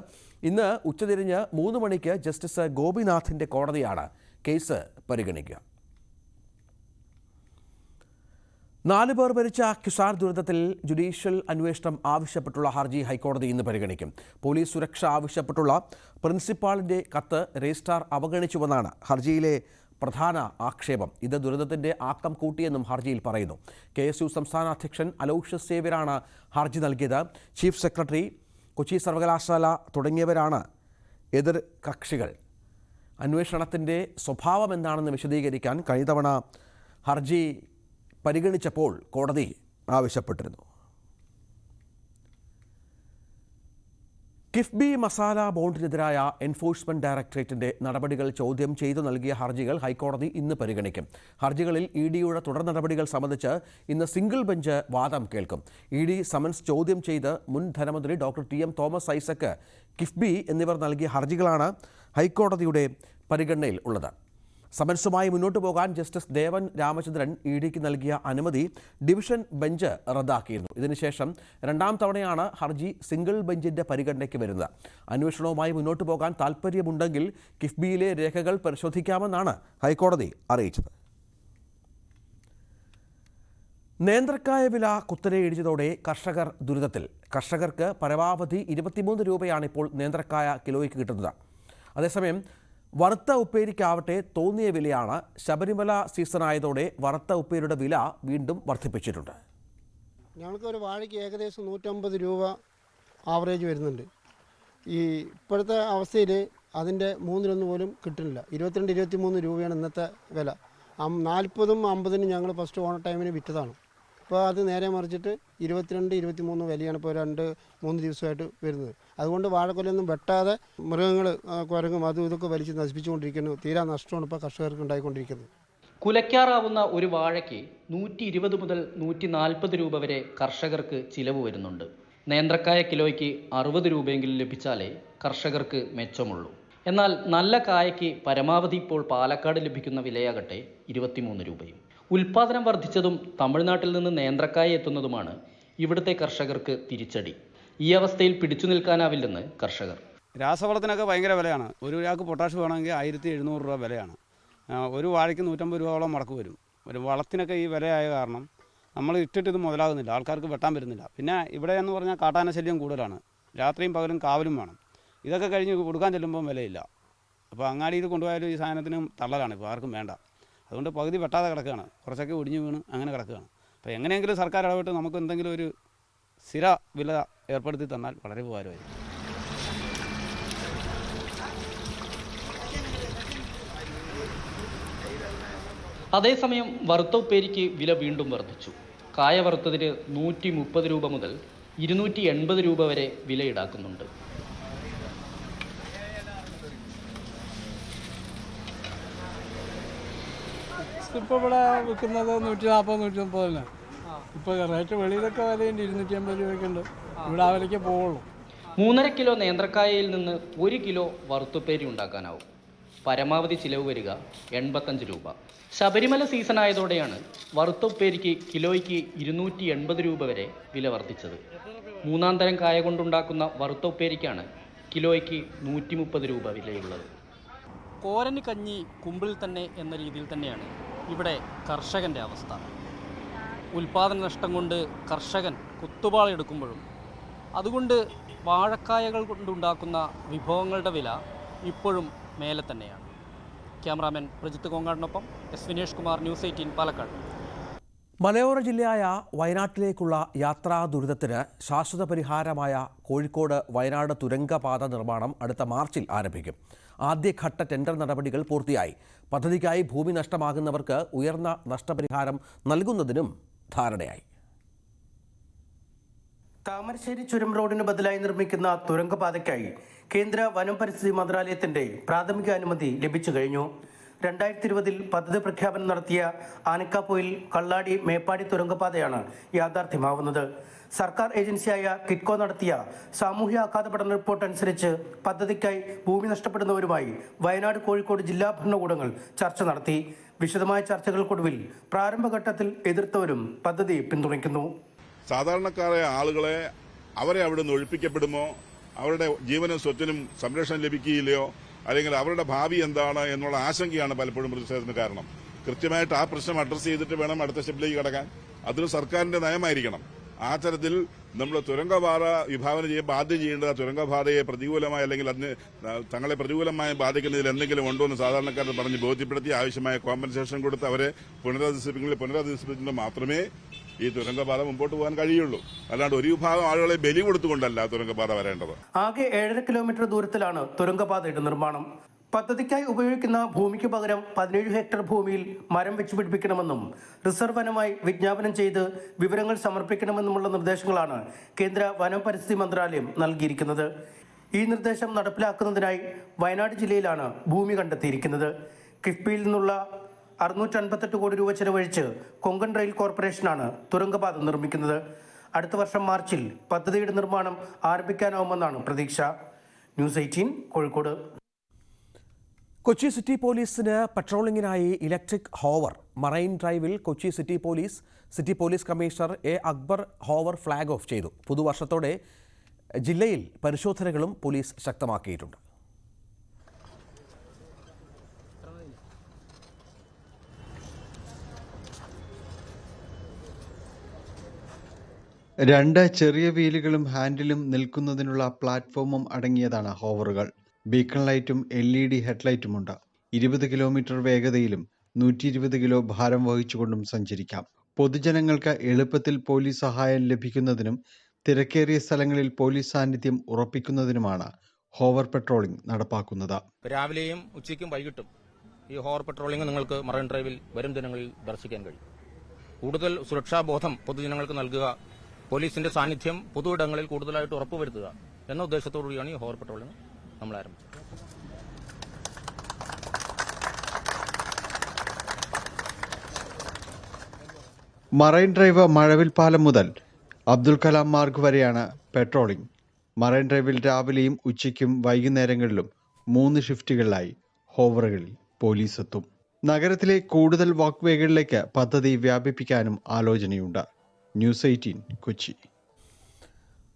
ഇന്ന് ഉച്ചതിരിഞ്ഞ് 3 മണിക്ക് ജസ്റ്റിസ് ഗോപിനാഥിൻ്റെ കോടതിയാണ് കേസ് പരിഗണിക്കുക. 4 പേർ മരിച്ച കിസാർ ദുരന്തത്തിൽ ജുഡീഷ്യൽ അന്വേഷണം ആവശ്യപ്പെട്ടുള്ള ഹർജി ഹൈക്കോടതി ഇന്ന് പരിഗണിക്കും. പോലീസ് സുരക്ഷ ആവശ്യപ്പെട്ടുള്ള പ്രിൻസിപ്പാളിൻ്റെ കത്ത് രജിസ്ട്രാർ അവഗണിച്ചുവെന്നാണ് ഹർജിയിലെ പ്രധാന ആക്ഷേപം. ഇത് ദുരന്തത്തിൻ്റെ ആക്കം കൂട്ടിയെന്നും ഹർജിയിൽ പറയുന്നു. KSU സംസ്ഥാന അധ്യക്ഷൻ അലോഷ്യസ് സേവ്യറാണ് ഹർജി നൽകിയത്. ചീഫ് സെക്രട്ടറി, കൊച്ചി സർവകലാശാല തുടങ്ങിയവരാണ് എതിർ കക്ഷികൾ. അന്വേഷണത്തിൻ്റെ സ്വഭാവം എന്താണെന്ന് വിശദീകരിക്കാൻ കഴിഞ്ഞ തവണ ഹർജി പരിഗണിച്ചപ്പോൾ കോടതി ആവശ്യപ്പെട്ടിരുന്നു. കിഫ്ബി മസാല ബോണ്ടിനെതിരായ എൻഫോഴ്സ്മെന്റ് ഡയറക്ടറേറ്റിന്റെ നടപടികൾ ചോദ്യം ചെയ്തു നൽകിയ ഹർജികൾ ഹൈക്കോടതി ഇന്ന് പരിഗണിക്കും. ഹർജികളിൽ EDയുടെ തുടർ നടപടികൾ സംബന്ധിച്ച് ഇന്ന് സിംഗിൾ ബെഞ്ച് വാദം കേൾക്കും. ED സമൻസ് ചോദ്യം ചെയ്ത് മുൻ ധനമന്ത്രി doctor TM Thomas Isaac, KIIFB എന്നിവർ നൽകിയ ഹർജികളാണ് ഹൈക്കോടതിയുടെ പരിഗണനയിൽ ഉള്ളത്. സമൻസുമായി മുന്നോട്ട് പോകാൻ ജസ്റ്റിസ് ദേവൻ രാമചന്ദ്രൻ EDക്ക് നൽകിയ അനുമതി ഡിവിഷൻ ബെഞ്ച് റദ്ദാക്കിയിരുന്നു. ഇതിനുശേഷം 2ാം തവണയാണ് ഹർജി സിംഗിൾ ബെഞ്ചിൻ്റെ പരിഗണനയ്ക്ക് വരുന്നത്. അന്വേഷണവുമായി മുന്നോട്ട് പോകാൻ താൽപ്പര്യമുണ്ടെങ്കിൽ കിഫ്ബിയിലെ രേഖകൾ പരിശോധിക്കാമെന്നാണ് ഹൈക്കോടതി അറിയിച്ചത്. നേന്ത്രക്കായ വില കുത്തനെ ഇടിച്ചതോടെ കർഷകർ ദുരിതത്തിൽ. കർഷകർക്ക് പരമാവധി 23 രൂപയാണ് ഇപ്പോൾ നേന്ത്രക്കായ കിലോയ്ക്ക് കിട്ടുന്നത്. അതേസമയം വറുത്ത ഉപ്പേരിക്കാവട്ടെ തോന്നിയ വിലയാണ്. ശബരിമല സീസണായതോടെ വറുത്ത ഉപ്പേരിയുടെ വില വീണ്ടും വർദ്ധിപ്പിച്ചിട്ടുണ്ട്. ഞങ്ങൾക്ക് ഒരു വാഴയ്ക്ക് ഏകദേശം 150 രൂപ ആവറേജ് വരുന്നുണ്ട്. ഈ ഇപ്പോഴത്തെ അവസ്ഥയിൽ അതിൻ്റെ 3 പോലും കിട്ടുന്നില്ല. 22-23 രൂപയാണ് ഇന്നത്തെ വില. 40-ഉം 50-നും ഞങ്ങൾ ഫസ്റ്റ് ഓണ ടൈമിന് വിറ്റതാണ്. ഇപ്പോൾ അത് നേരെ മറിച്ചിട്ട് 22-23 വിലയാണ് ഇപ്പോൾ 2-3 ദിവസമായിട്ട് വരുന്നത്. അതുകൊണ്ട് വാഴക്കൊലയൊന്നും വെട്ടാതെ മൃഗങ്ങൾ, കുരങ്ങും അതും ഇതൊക്കെ വലിച്ച് നശിപ്പിച്ചുകൊണ്ടിരിക്കുന്നു. തീരാ നഷ്ടമാണ് ഇപ്പോൾ കർഷകർക്ക് ഉണ്ടായിക്കൊണ്ടിരിക്കുന്നത്. കുലയ്ക്കാറാവുന്ന ഒരു വാഴയ്ക്ക് 120 മുതൽ 140 രൂപ വരെ കർഷകർക്ക് ചിലവ് വരുന്നുണ്ട്. നേന്ത്രക്കായ കിലോയ്ക്ക് 60 രൂപയെങ്കിലും ലഭിച്ചാലേ കർഷകർക്ക് മെച്ചമുള്ളൂ. എന്നാൽ നല്ല കായയ്ക്ക് പരമാവധി ഇപ്പോൾ പാലക്കാട് ലഭിക്കുന്ന വിലയാകട്ടെ 23 രൂപയും. ഉൽപാദനം വർദ്ധിച്ചതും തമിഴ്നാട്ടിൽ നിന്ന് നേന്ത്രക്കായ എത്തുന്നതുമാണ് ഇവിടുത്തെ കർഷകർക്ക് തിരിച്ചടി. ഈ അവസ്ഥയിൽ പിടിച്ചു നിൽക്കാനാവില്ലെന്ന് കർഷകർ. രാസവളത്തിനൊക്കെ ഭയങ്കര വിലയാണ്. ഒരു ചാക്ക് പൊട്ടാഷ് വേണമെങ്കിൽ 1700 രൂപ വിലയാണ്. ഒരു വാഴയ്ക്ക് 150 രൂപയോളം മുടക്ക് വരും. ഒരു വളത്തിനൊക്കെ ഈ വിലയായ കാരണം നമ്മൾ ഇട്ടിട്ട് ഇത് മുതലാകുന്നില്ല, ആൾക്കാർക്ക് വെട്ടാൻ പറ്റുന്നില്ല. പിന്നെ ഇവിടെ എന്ന് പറഞ്ഞാൽ കാട്ടാന ശല്യം കൂടുതലാണ്. രാത്രിയും പകലും കാവലും വേണം. ഇതൊക്കെ കഴിഞ്ഞ് കൊടുക്കാൻ ചെല്ലുമ്പോൾ വിലയില്ല. അപ്പോൾ അങ്ങാടിയിൽ കൊണ്ടുപോയാലും ഈ സാധനത്തിനും തള്ളലാണ്, ഇപ്പോൾ ആർക്കും വേണ്ട. അതുകൊണ്ട് പകുതി വെട്ടാതെ കിടക്കുകയാണ്, കുറച്ചൊക്കെ ഒടിഞ്ഞു വീണ് അങ്ങനെ കിടക്കുകയാണ്. അപ്പോൾ എങ്ങനെയെങ്കിലും സർക്കാർ ഇടപെട്ട് നമുക്ക് എന്തെങ്കിലും ഒരു സ്ഥിര വില ഏർപ്പെടുത്തി തന്നാൽ വളരെ ഉപകാരമായിരിക്കും. അതേസമയം വറുത്ത ഉപ്പേരിക്ക് വില വീണ്ടും വർദ്ധിച്ചു. കായ വറുത്തതിന് 130 രൂപ മുതൽ 280 രൂപ വരെ വില ഈടാക്കുന്നുണ്ട്. ഇപ്പോൾ ഇവിടെ വിൽക്കുന്നത് 140-130 തന്നെ. ഇപ്പോൾ റേറ്റ് വെളിയിലൊക്കെ വിലയുണ്ട്, 250 രൂപയ്ക്ക് ഉണ്ട്. ഇവിടെ ആ വിലയ്ക്ക് പോവുള്ളൂ. 3.5 കിലോ നേന്ത്രക്കായയിൽ നിന്ന് 1 കിലോ വറുത്തുപ്പേരി ഉണ്ടാക്കാനാവും. പരമാവധി ചിലവ് വരിക 85 രൂപ. ശബരിമല സീസൺ ആയതോടെയാണ് വറുത്ത ഉപ്പേരിക്ക് കിലോയ്ക്ക് 280 രൂപ വരെ വില വർദ്ധിച്ചത്. 3-ാം തരം കായ കൊണ്ടുണ്ടാക്കുന്ന വറുത്ത ഉപ്പേരിക്കാണ് കിലോയ്ക്ക് 130 രൂപ വിലയുള്ളത്. കോരന് കഞ്ഞി കുമ്പിൾ തന്നെ എന്ന രീതിയിൽ തന്നെയാണ് ഇവിടെ കർഷകൻ്റെ അവസ്ഥ. ഉൽപാദന നഷ്ടം കൊണ്ട് കർഷകൻ കുത്തുപാളെടുക്കുമ്പോഴും അതുകൊണ്ട് വാഴക്കായകൾ കൊണ്ടുണ്ടാക്കുന്ന വിഭവങ്ങളുടെ വില ഇപ്പോഴും മേലെ തന്നെയാണ്. ക്യാമറാമാൻ പ്രജിത്ത് കോങ്ങാടിനൊപ്പം എസ് വിനേഷ് കുമാർ, ന്യൂസ് 18 പാലക്കാട്. മലയോര ജില്ലയായ വയനാട്ടിലേക്കുള്ള യാത്രാ ദുരിതത്തിന് ശാശ്വത പരിഹാരമായ കോഴിക്കോട് വയനാട് തുരങ്കപാത നിർമ്മാണം അടുത്ത മാർച്ചിൽ ആരംഭിക്കും. ആദ്യഘട്ട ടെൻഡർ നടപടികൾ പൂർത്തിയായി. പദ്ധതിക്കായി ഭൂമി നഷ്ടമാകുന്നവർക്ക് ഉയർന്ന നഷ്ടപരിഹാരം നൽകുന്നതിനും ധാരണയായി. താമരശ്ശേരി ചുരം റോഡിന് ബദലായി നിർമ്മിക്കുന്ന തുരങ്കപാതയ്ക്കായി കേന്ദ്ര വനം പരിസ്ഥിതി മന്ത്രാലയത്തിന്റെ പ്രാഥമിക അനുമതി ലഭിച്ചു കഴിഞ്ഞു. 2020 പദ്ധതി പ്രഖ്യാപനം നടത്തിയ ആനക്കാപ്പൊയിൽ കള്ളാടി മേപ്പാടി തുരങ്കപാതയാണ് യാഥാർത്ഥ്യമാവുന്നത്. സർക്കാർ ഏജൻസിയായ കിറ്റ്കോ നടത്തിയ സാമൂഹ്യ ആഘാത പഠന റിപ്പോർട്ട് അനുസരിച്ച് പദ്ധതിക്കായി ഭൂമി നഷ്ടപ്പെടുന്നവരുമായി വയനാട്, കോഴിക്കോട് ജില്ലാ ഭരണകൂടങ്ങൾ ചർച്ച നടത്തി. വിശദമായ ചർച്ചകൾക്കൊടുവിൽ പ്രാരംഭഘട്ടത്തിൽ എതിർത്തവരും പദ്ധതി പിന്തുണയ്ക്കുന്നു. സാധാരണക്കാരായ ആളുകളെ അവരെ അവിടെ നിന്ന് ഒഴിപ്പിക്കപ്പെടുമോ, അവരുടെ ജീവനും സ്വത്തിനും സംരക്ഷണം ലഭിക്കുകയില്ലയോ, അല്ലെങ്കിൽ അവരുടെ ഭാവി എന്താണ് എന്നുള്ള ആശങ്കയാണ് പലപ്പോഴും പ്രതിഷേധത്തിന് കാരണം. കൃത്യമായിട്ട് ആ പ്രശ്നം അഡ്രസ്സ് ചെയ്തിട്ട് വേണം അടുത്ത സ്റ്റെപ്പിലേക്ക് കടക്കാൻ. അതൊരു സർക്കാരിന്റെ നയമായിരിക്കണം. ആ തരത്തിൽ നമ്മൾ തുരങ്കപാത വിഭാവനം ചെയ്യുമ്പോൾ ആദ്യം ചെയ്യേണ്ടത് ആ തുരങ്കപാതയെ പ്രതികൂലമായി അല്ലെങ്കിൽ അതിന് തങ്ങളെ പ്രതികൂലമായി ബാധിക്കുന്നതിൽ എന്തെങ്കിലും ഉണ്ടോ എന്ന് സാധാരണക്കാരെ പറഞ്ഞ് ബോധ്യപ്പെടുത്തി ആവശ്യമായ കോമ്പൻസേഷൻ കൊടുത്ത് അവരെ പുനരധിവസിപ്പിക്കുന്നത് മാത്രമേ ഈ തുരങ്കപാത മുമ്പോട്ട് പോകാൻ കഴിയുള്ളൂ. അല്ലാണ്ട് ഒരു വിഭാഗം ആളുകളെ ബലി കൊടുത്തുകൊണ്ടല്ല തുരങ്കപാത വരേണ്ടത്. ആകെ 7.5 കിലോമീറ്റർ ദൂരത്തിലാണ് തുരങ്കപാതയുടെ നിർമ്മാണം. പദ്ധതിക്കായി ഉപയോഗിക്കുന്ന ഭൂമിക്ക് പകരം 17 ഹെക്ടർ ഭൂമിയിൽ മരം വെച്ച് പിടിപ്പിക്കണമെന്നും റിസർവ് വനമായി വിജ്ഞാപനം ചെയ്ത് വിവരങ്ങൾ സമർപ്പിക്കണമെന്നുമുള്ള നിർദ്ദേശങ്ങളാണ് കേന്ദ്ര വനം പരിസ്ഥിതി മന്ത്രാലയം നൽകിയിരിക്കുന്നത്. ഈ നിർദ്ദേശം നടപ്പിലാക്കുന്നതിനായി വയനാട് ജില്ലയിലാണ് ഭൂമി കണ്ടെത്തിയിരിക്കുന്നത്. കിഫ്ബിയിൽ നിന്നുള്ള 658 കോടി രൂപ ചെലവഴിച്ച് കൊങ്കൺ റെയിൽ കോർപ്പറേഷനാണ് തുരങ്കപാത നിർമ്മിക്കുന്നത്. അടുത്ത വർഷം മാർച്ചിൽ പദ്ധതിയുടെ നിർമ്മാണം ആരംഭിക്കാനാവുമെന്നാണ് പ്രതീക്ഷ. ന്യൂസ് 18 കോഴിക്കോട്. കൊച്ചി സിറ്റി പോലീസിന് പട്രോളിംഗിനായി ഇലക്ട്രിക് ഹോവർ മറൈൻ ഡ്രൈവിൽ Kochi city police commissioner A Akbar hover flag off ചെയ്തു. പുതുവർഷത്തോടെ ജില്ലയിൽ പരിശോധനകളും പോലീസ് ശക്തമാക്കിയിട്ടുണ്ട്. രണ്ട് ചെറിയ വീലുകളും ഹാൻഡിലും നിൽക്കുന്നതിനുള്ള പ്ലാറ്റ്ഫോമും അടങ്ങിയതാണ് ഹോവറുകൾ. ബീക്കൺ ലൈറ്റും LED ഹെഡ്ലൈറ്റുമുണ്ട്. 20 കിലോമീറ്റർ വേഗതയിലും 120 കിലോ ഭാരം വഹിച്ചുകൊണ്ടും സഞ്ചരിക്കാം. പൊതുജനങ്ങൾക്ക് എളുപ്പത്തിൽ പോലീസ് സഹായം ലഭിക്കുന്നതിനും തിരക്കേറിയ സ്ഥലങ്ങളിൽ പോലീസ് സാന്നിധ്യം ഉറപ്പിക്കുന്നതിനുമാണ് ഹോവർ പെട്രോളിംഗ് നടപ്പാക്കുന്നത്. രാവിലെയും ഉച്ചയ്ക്കും വൈകിട്ടും ഈ ഹോവർ പെട്രോളിംഗ് നിങ്ങൾക്ക് മറൈൻ ഡ്രൈവിൽ വരും ദിനങ്ങളിൽ ദർശിക്കാൻ കഴിയും. കൂടുതൽ സുരക്ഷാബോധം പൊതുജനങ്ങൾക്ക് നൽകുക, പോലീസിന്റെ സാന്നിധ്യം പൊതുയിടങ്ങളിൽ കൂടുതലായിട്ട് ഉറപ്പുവരുത്തുക എന്ന ഉദ്ദേശത്തോടുകൂടിയാണ് ഈ ഹോവർ പെട്രോളിംഗ് നമ്മൾ ആരംഭിച്ചത്. മറൈൻ ഡ്രൈവ് മഴവിൽ പാലം മുതൽ അബ്ദുൽ കലാം മാർഗ് വരെയാണ് പെട്രോളിംഗ്. മറൈൻ ഡ്രൈവിൽ രാവിലെയും ഉച്ചയ്ക്കും വൈകുന്നേരങ്ങളിലും 3 ഷിഫ്റ്റുകളിലായി ഹോവറുകളിൽ പോലീസ് എത്തും. നഗരത്തിലെ കൂടുതൽ വാക്ക്വേകളിലേക്ക് പദ്ധതി വ്യാപിപ്പിക്കാനും ആലോചനയുണ്ട്. ന്യൂസ് 18 കൊച്ചി.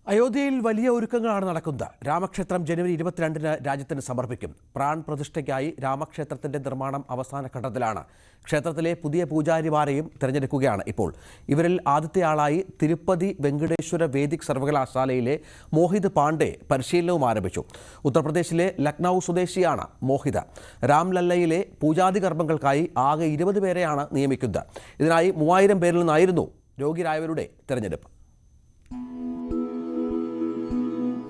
അയോധ്യയിൽ വലിയ ഒരുക്കങ്ങളാണ് നടക്കുന്നത്. രാമക്ഷേത്രം ജനുവരി 22-ന് രാജ്യത്തിന് സമർപ്പിക്കും. പ്രാൺ പ്രതിഷ്ഠയ്ക്കായി രാമക്ഷേത്രത്തിന്റെ നിർമ്മാണം അവസാന ഘട്ടത്തിലാണ്. ക്ഷേത്രത്തിലെ പുതിയ പൂജാരിമാരെയും തിരഞ്ഞെടുക്കുകയാണ് ഇപ്പോൾ. ഇവരിൽ ആദ്യത്തെ ആളായി തിരുപ്പതി വെങ്കടേശ്വര വേദിക് സർവകലാശാലയിലെ മോഹിത് പാണ്ഡെ പരിശീലനവും ആരംഭിച്ചു. ഉത്തർപ്രദേശിലെ ലക്നൌ സ്വദേശിയാണ് മോഹിത്. രാംലല്ലയിലെ പൂജാതി കർമ്മങ്ങൾക്കായി ആകെ 20 പേരെയാണ് നിയമിക്കുന്നത്. ഇതിനായി 3000 പേരിൽ നിന്നായിരുന്നു യോഗ്യരായവരുടെ തിരഞ്ഞെടുപ്പ്.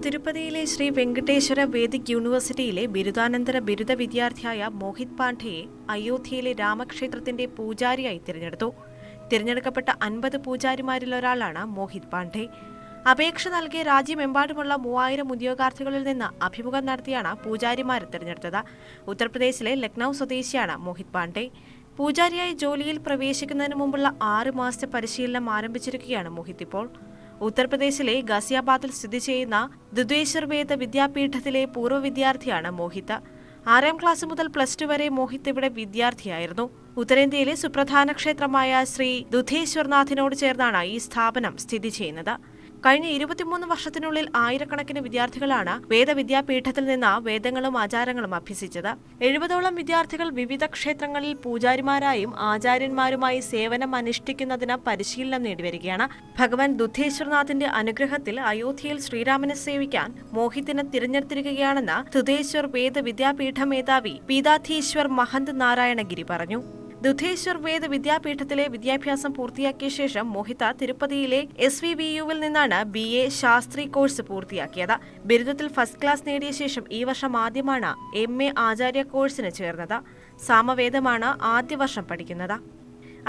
തിരുപ്പതിയിലെ ശ്രീ വെങ്കടേശ്വര വേദിക് യൂണിവേഴ്സിറ്റിയിലെ ബിരുദാനന്തര ബിരുദ വിദ്യാർത്ഥിയായ മോഹിത് പാണ്ഡെയെ അയോധ്യയിലെ രാമക്ഷേത്രത്തിന്റെ പൂജാരിയായി തിരഞ്ഞെടുത്തു. തിരഞ്ഞെടുക്കപ്പെട്ട 50 പൂജാരിമാരിൽ ഒരാളാണ് മോഹിത് പാണ്ഡെ. അപേക്ഷ നൽകിയ രാജ്യമെമ്പാടുമുള്ള 3000 ഉദ്യോഗാർത്ഥികളിൽ നിന്ന് അഭിമുഖം നടത്തിയാണ് പൂജാരിമാരെ തിരഞ്ഞെടുത്തത്. ഉത്തർപ്രദേശിലെ ലക്നൌ സ്വദേശിയാണ് മോഹിത് പാണ്ഡെ. പൂജാരിയായി ജോലിയിൽ പ്രവേശിക്കുന്നതിന് മുമ്പുള്ള 6 മാസത്തെ പരിശീലനം ആരംഭിച്ചിരിക്കുകയാണ് മോഹിത് ഇപ്പോൾ. ഉത്തർപ്രദേശിലെ ഗാസിയാബാദിൽ സ്ഥിതി ചെയ്യുന്ന ദുധേശ്വർ വേദ വിദ്യാപീഠത്തിലെ പൂർവ്വ വിദ്യാർത്ഥിയാണ് മോഹിത്. 6ാം ക്ലാസ് മുതൽ +2 വരെ മോഹിത് ഇവിടെ വിദ്യാർത്ഥിയായിരുന്നു. ഉത്തരേന്ത്യയിലെ സുപ്രധാന ക്ഷേത്രമായ ശ്രീ ദുധേശ്വർനാഥിനോട് ചേർന്നാണ് ഈ സ്ഥാപനം സ്ഥിതി ചെയ്യുന്നത്. കഴിഞ്ഞ 23 വർഷത്തിനുള്ളിൽ ആയിരക്കണക്കിന് വിദ്യാർത്ഥികളാണ് വേദവിദ്യാപീഠത്തിൽ നിന്ന് വേദങ്ങളും ആചാരങ്ങളും അഭ്യസിച്ചത്. 70ഓളം വിദ്യാർത്ഥികൾ വിവിധ ക്ഷേത്രങ്ങളിൽ പൂജാരിമാരായും ആചാര്യന്മാരുമായി സേവനം അനുഷ്ഠിക്കുന്നതിന് പരിശീലനം നേടിവരികയാണ്. ഭഗവാൻ ദുധേശ്വർനാഥിന്റെ അനുഗ്രഹത്തിൽ അയോധ്യയിൽ ശ്രീരാമനെ സേവിക്കാൻ മോഹിത്തിനെ തിരഞ്ഞെടുത്തിരിക്കുകയാണെന്ന് ദുധേശ്വർ വേദ വിദ്യാപീഠ മേധാവി പീതാധീശ്വർ മഹന്ത് നാരായണഗിരി പറഞ്ഞു. ദുധേശ്വർ വേദ വിദ്യാപീഠത്തിലെ വിദ്യാഭ്യാസം പൂർത്തിയാക്കിയ ശേഷം മോഹിത തിരുപ്പതിയിലെ SVVUവിൽ നിന്നാണ് BA ശാസ്ത്രി കോഴ്സ് പൂർത്തിയാക്കിയത്. ബിരുദത്തിൽ ഫസ്റ്റ് ക്ലാസ് നേടിയ ശേഷം ഈ വർഷം ആദ്യമാണ് MA ആചാര്യ കോഴ്സിന് ചേർന്നത്. സാമവേദമാണ് ആദ്യ വർഷം പഠിക്കുന്നത്.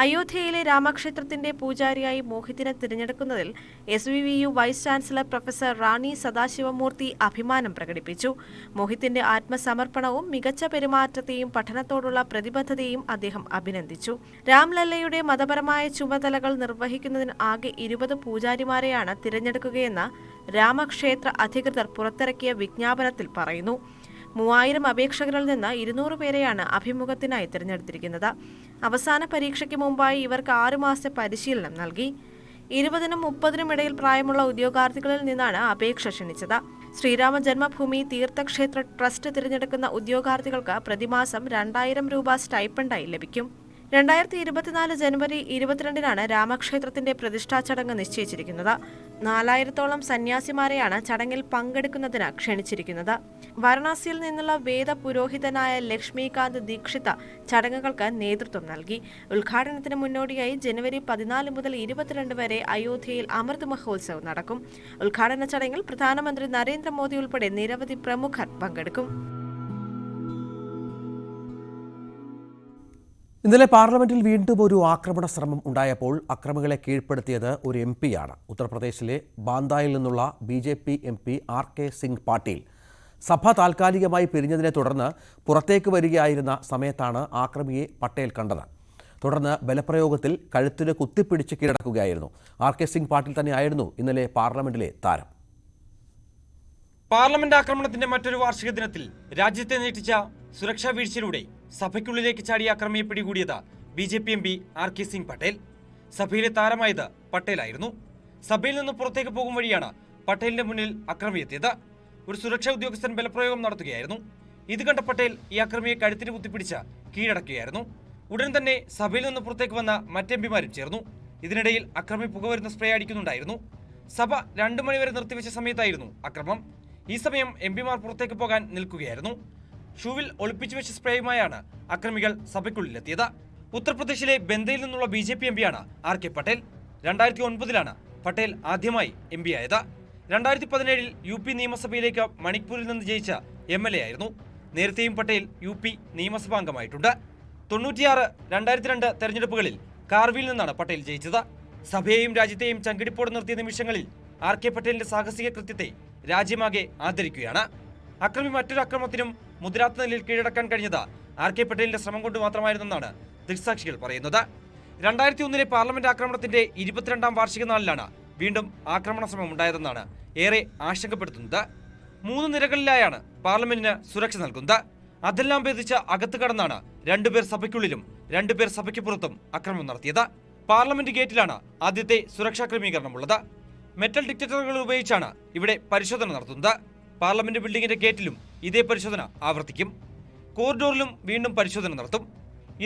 അയോധ്യയിലെ രാമക്ഷേത്രത്തിന്റെ പൂജാരിയായി മോഹിത്തിനെ തിരഞ്ഞെടുക്കുന്നതിൽ SVVU വൈസ് ചാൻസലർ പ്രൊഫസർ റാണി സദാശിവമൂർത്തി അഭിമാനം പ്രകടിപ്പിച്ചു. മോഹിത്തിന്റെ ആത്മസമർപ്പണവും മികച്ച പെരുമാറ്റത്തെയും പഠനത്തോടുള്ള പ്രതിബദ്ധതയും അദ്ദേഹം അഭിനന്ദിച്ചു. രാംലല്ലയുടെ മതപരമായ ചുമതലകൾ നിർവഹിക്കുന്നതിന് ആകെ 20 പൂജാരിമാരെയാണ് തിരഞ്ഞെടുക്കുകയെന്ന് രാമക്ഷേത്ര അധികൃതർ പുറത്തിറക്കിയ വിജ്ഞാപനത്തിൽ പറയുന്നു. 3000 അപേക്ഷകരിൽ നിന്ന് 200 പേരെയാണ് അഭിമുഖത്തിനായി തിരഞ്ഞെടുത്തിരിക്കുന്നത്. അവസാന പരീക്ഷയ്ക്ക് മുമ്പായി ഇവർക്ക് 6 മാസത്തെ പരിശീലനം നൽകി. 20നും 30നും ഇടയിൽ പ്രായമുള്ള ഉദ്യോഗാർത്ഥികളിൽ നിന്നാണ് അപേക്ഷ ക്ഷണിച്ചത്. ശ്രീരാമ ജന്മഭൂമി തീർത്ഥക്ഷേത്ര ട്രസ്റ്റ് തിരഞ്ഞെടുക്കുന്ന ഉദ്യോഗാർത്ഥികൾക്ക് പ്രതിമാസം 2000 രൂപ സ്റ്റൈപ്പൻഡായി ലഭിക്കും. 2024 ജനുവരി 22-നാണ് രാമക്ഷേത്രത്തിന്റെ പ്രതിഷ്ഠാ ചടങ്ങ് നിശ്ചയിച്ചിരിക്കുന്നത്. 4000-ഓളം സന്യാസിമാരെയാണ് ചടങ്ങിൽ പങ്കെടുക്കുന്നതിന് ക്ഷണിച്ചിരിക്കുന്നത്. വാരണാസിയിൽ നിന്നുള്ള വേദ പുരോഹിതനായ ലക്ഷ്മികാന്ത് ദീക്ഷിത ചടങ്ങുകൾക്ക് നേതൃത്വം നൽകി. ഉദ്ഘാടനത്തിന് മുന്നോടിയായി ജനുവരി 14 മുതൽ 22 വരെ അയോധ്യയിൽ അമൃത് മഹോത്സവ് നടക്കും. ഉദ്ഘാടന ചടങ്ങിൽ പ്രധാനമന്ത്രി നരേന്ദ്രമോദി ഉൾപ്പെടെ നിരവധി പ്രമുഖർ പങ്കെടുക്കും. ഇന്നലെ പാർലമെന്റിൽ വീണ്ടും ഒരു ആക്രമണ ശ്രമം ഉണ്ടായപ്പോൾ അക്രമികളെ കീഴ്പ്പെടുത്തിയത് ഒരു MP-യാണ്. ഉത്തർപ്രദേശിലെ ബാന്ദായിൽ നിന്നുള്ള BJP MP RK Singh Patil സഭ താൽക്കാലികമായി പിരിഞ്ഞതിനെ തുടർന്ന് പുറത്തേക്ക് വരികയായിരുന്ന സമയത്താണ് ആക്രമിയെ പട്ടേൽ കണ്ടത്. തുടർന്ന് ബലപ്രയോഗത്തിൽ കഴുത്തിന് കുത്തിപ്പിടിച്ച് കീഴടക്കുകയായിരുന്നു. RK സിംഗ് പാട്ടീൽ തന്നെയായിരുന്നു ഇന്നലെ പാർലമെന്റിലെ താരം. പാർലമെന്റ് ആക്രമണത്തിന്റെ മറ്റൊരു വാർഷിക ദിനത്തിൽ രാജ്യത്തെ ഞെട്ടിച്ച സുരക്ഷാ വീഴ്ചയിലൂടെ സഭയ്ക്കുള്ളിലേക്ക് ചാടിയ അക്രമിയെ പിടികൂടിയത് BJP MP RK Singh Patel. സഭയിലെ താരമായത് പട്ടേലായിരുന്നു. സഭയിൽ നിന്ന് പുറത്തേക്ക് പോകും വഴിയാണ് പട്ടേലിന്റെ മുന്നിൽ അക്രമി എത്തിയത്. ഒരു സുരക്ഷാ ഉദ്യോഗസ്ഥൻ ബലപ്രയോഗം നടത്തുകയായിരുന്നു. ഇത് കണ്ട പട്ടേൽ ഈ അക്രമിയെ കഴുത്തിന് കുത്തിപ്പിടിച്ച് കീഴടക്കുകയായിരുന്നു. ഉടൻ തന്നെ സഭയിൽ നിന്ന് പുറത്തേക്ക് വന്ന മറ്റ് MP-മാരും ചേർന്നു. ഇതിനിടയിൽ അക്രമി പുകവരുന്ന സ്പ്രേ അടിക്കുന്നുണ്ടായിരുന്നു. സഭ 2 മണിവരെ നിർത്തിവെച്ച സമയത്തായിരുന്നു അക്രമം. ഈ സമയം MP-മാർ പുറത്തേക്ക് പോകാൻ നിൽക്കുകയായിരുന്നു. ഷൂവിൽ ഒളിപ്പിച്ചു വെച്ച സ്പ്രേയുമായാണ് അക്രമികൾ സഭയ്ക്കുള്ളിലെത്തിയത്. ഉത്തർപ്രദേശിലെ ബന്ദയിൽ നിന്നുള്ള BJP എംപിയാണ് RK പട്ടേൽ. 2009 പട്ടേൽ ആദ്യമായി MP ആയത്. 2017 UP നിയമസഭയിലേക്ക് മണിക്പൂരിൽ നിന്ന് ജയിച്ച MLA ആയിരുന്നു. നേരത്തെയും പട്ടേൽ UP നിയമസഭാംഗമായിട്ടുണ്ട്. 96, 2002 തെരഞ്ഞെടുപ്പുകളിൽ കാർവിയിൽ നിന്നാണ് പട്ടേൽ ജയിച്ചത്. സഭയെയും രാജ്യത്തെയും ചങ്കിടിപ്പോടെ നിർത്തിയ നിമിഷങ്ങളിൽ RK പട്ടേലിന്റെ സാഹസിക കൃത്യത്തെ രാജ്യമാകെ ആദരിക്കുകയാണ്. അക്രമി മറ്റൊരു അക്രമത്തിനും മുതിരാത്ത നിലയിൽ കീഴടക്കാൻ കഴിഞ്ഞത് RK പട്ടേലിന്റെ ശ്രമം കൊണ്ട് മാത്രമായിരുന്നെന്നാണ് ദൃക്സാക്ഷികൾ പറയുന്നത്. 2001 പാർലമെന്റ് ആക്രമണത്തിന്റെ 22ാം വാർഷിക നാളിലാണ് വീണ്ടും ആക്രമണ ശ്രമം ഉണ്ടായതെന്നാണ് ഏറെ ആശങ്കപ്പെടുത്തുന്നത്. 3 നിരകളിലായാണ് പാർലമെന്റിന് സുരക്ഷ നൽകുന്നത്. അതെല്ലാം ഭേദിച്ച് അകത്ത് കടന്നാണ് 2 പേർ സഭയ്ക്കുള്ളിലും 2 പേർ സഭയ്ക്ക് പുറത്തും ആക്രമണം നടത്തിയത്. പാർലമെന്റ് ഗേറ്റിലാണ് ആദ്യത്തെ സുരക്ഷാ ക്രമീകരണമുള്ളത്. മെറ്റൽ ഡിറ്റക്ടറുകൾ ഉപയോഗിച്ചാണ് ഇവിടെ പരിശോധന നടത്തുന്നത്. പാർലമെന്റ് ബിൽഡിംഗിന്റെ ഗേറ്റിലും ഇതേ പരിശോധന ആവർത്തിക്കും. കോറിഡോറിലും വീണ്ടും പരിശോധന നടത്തും.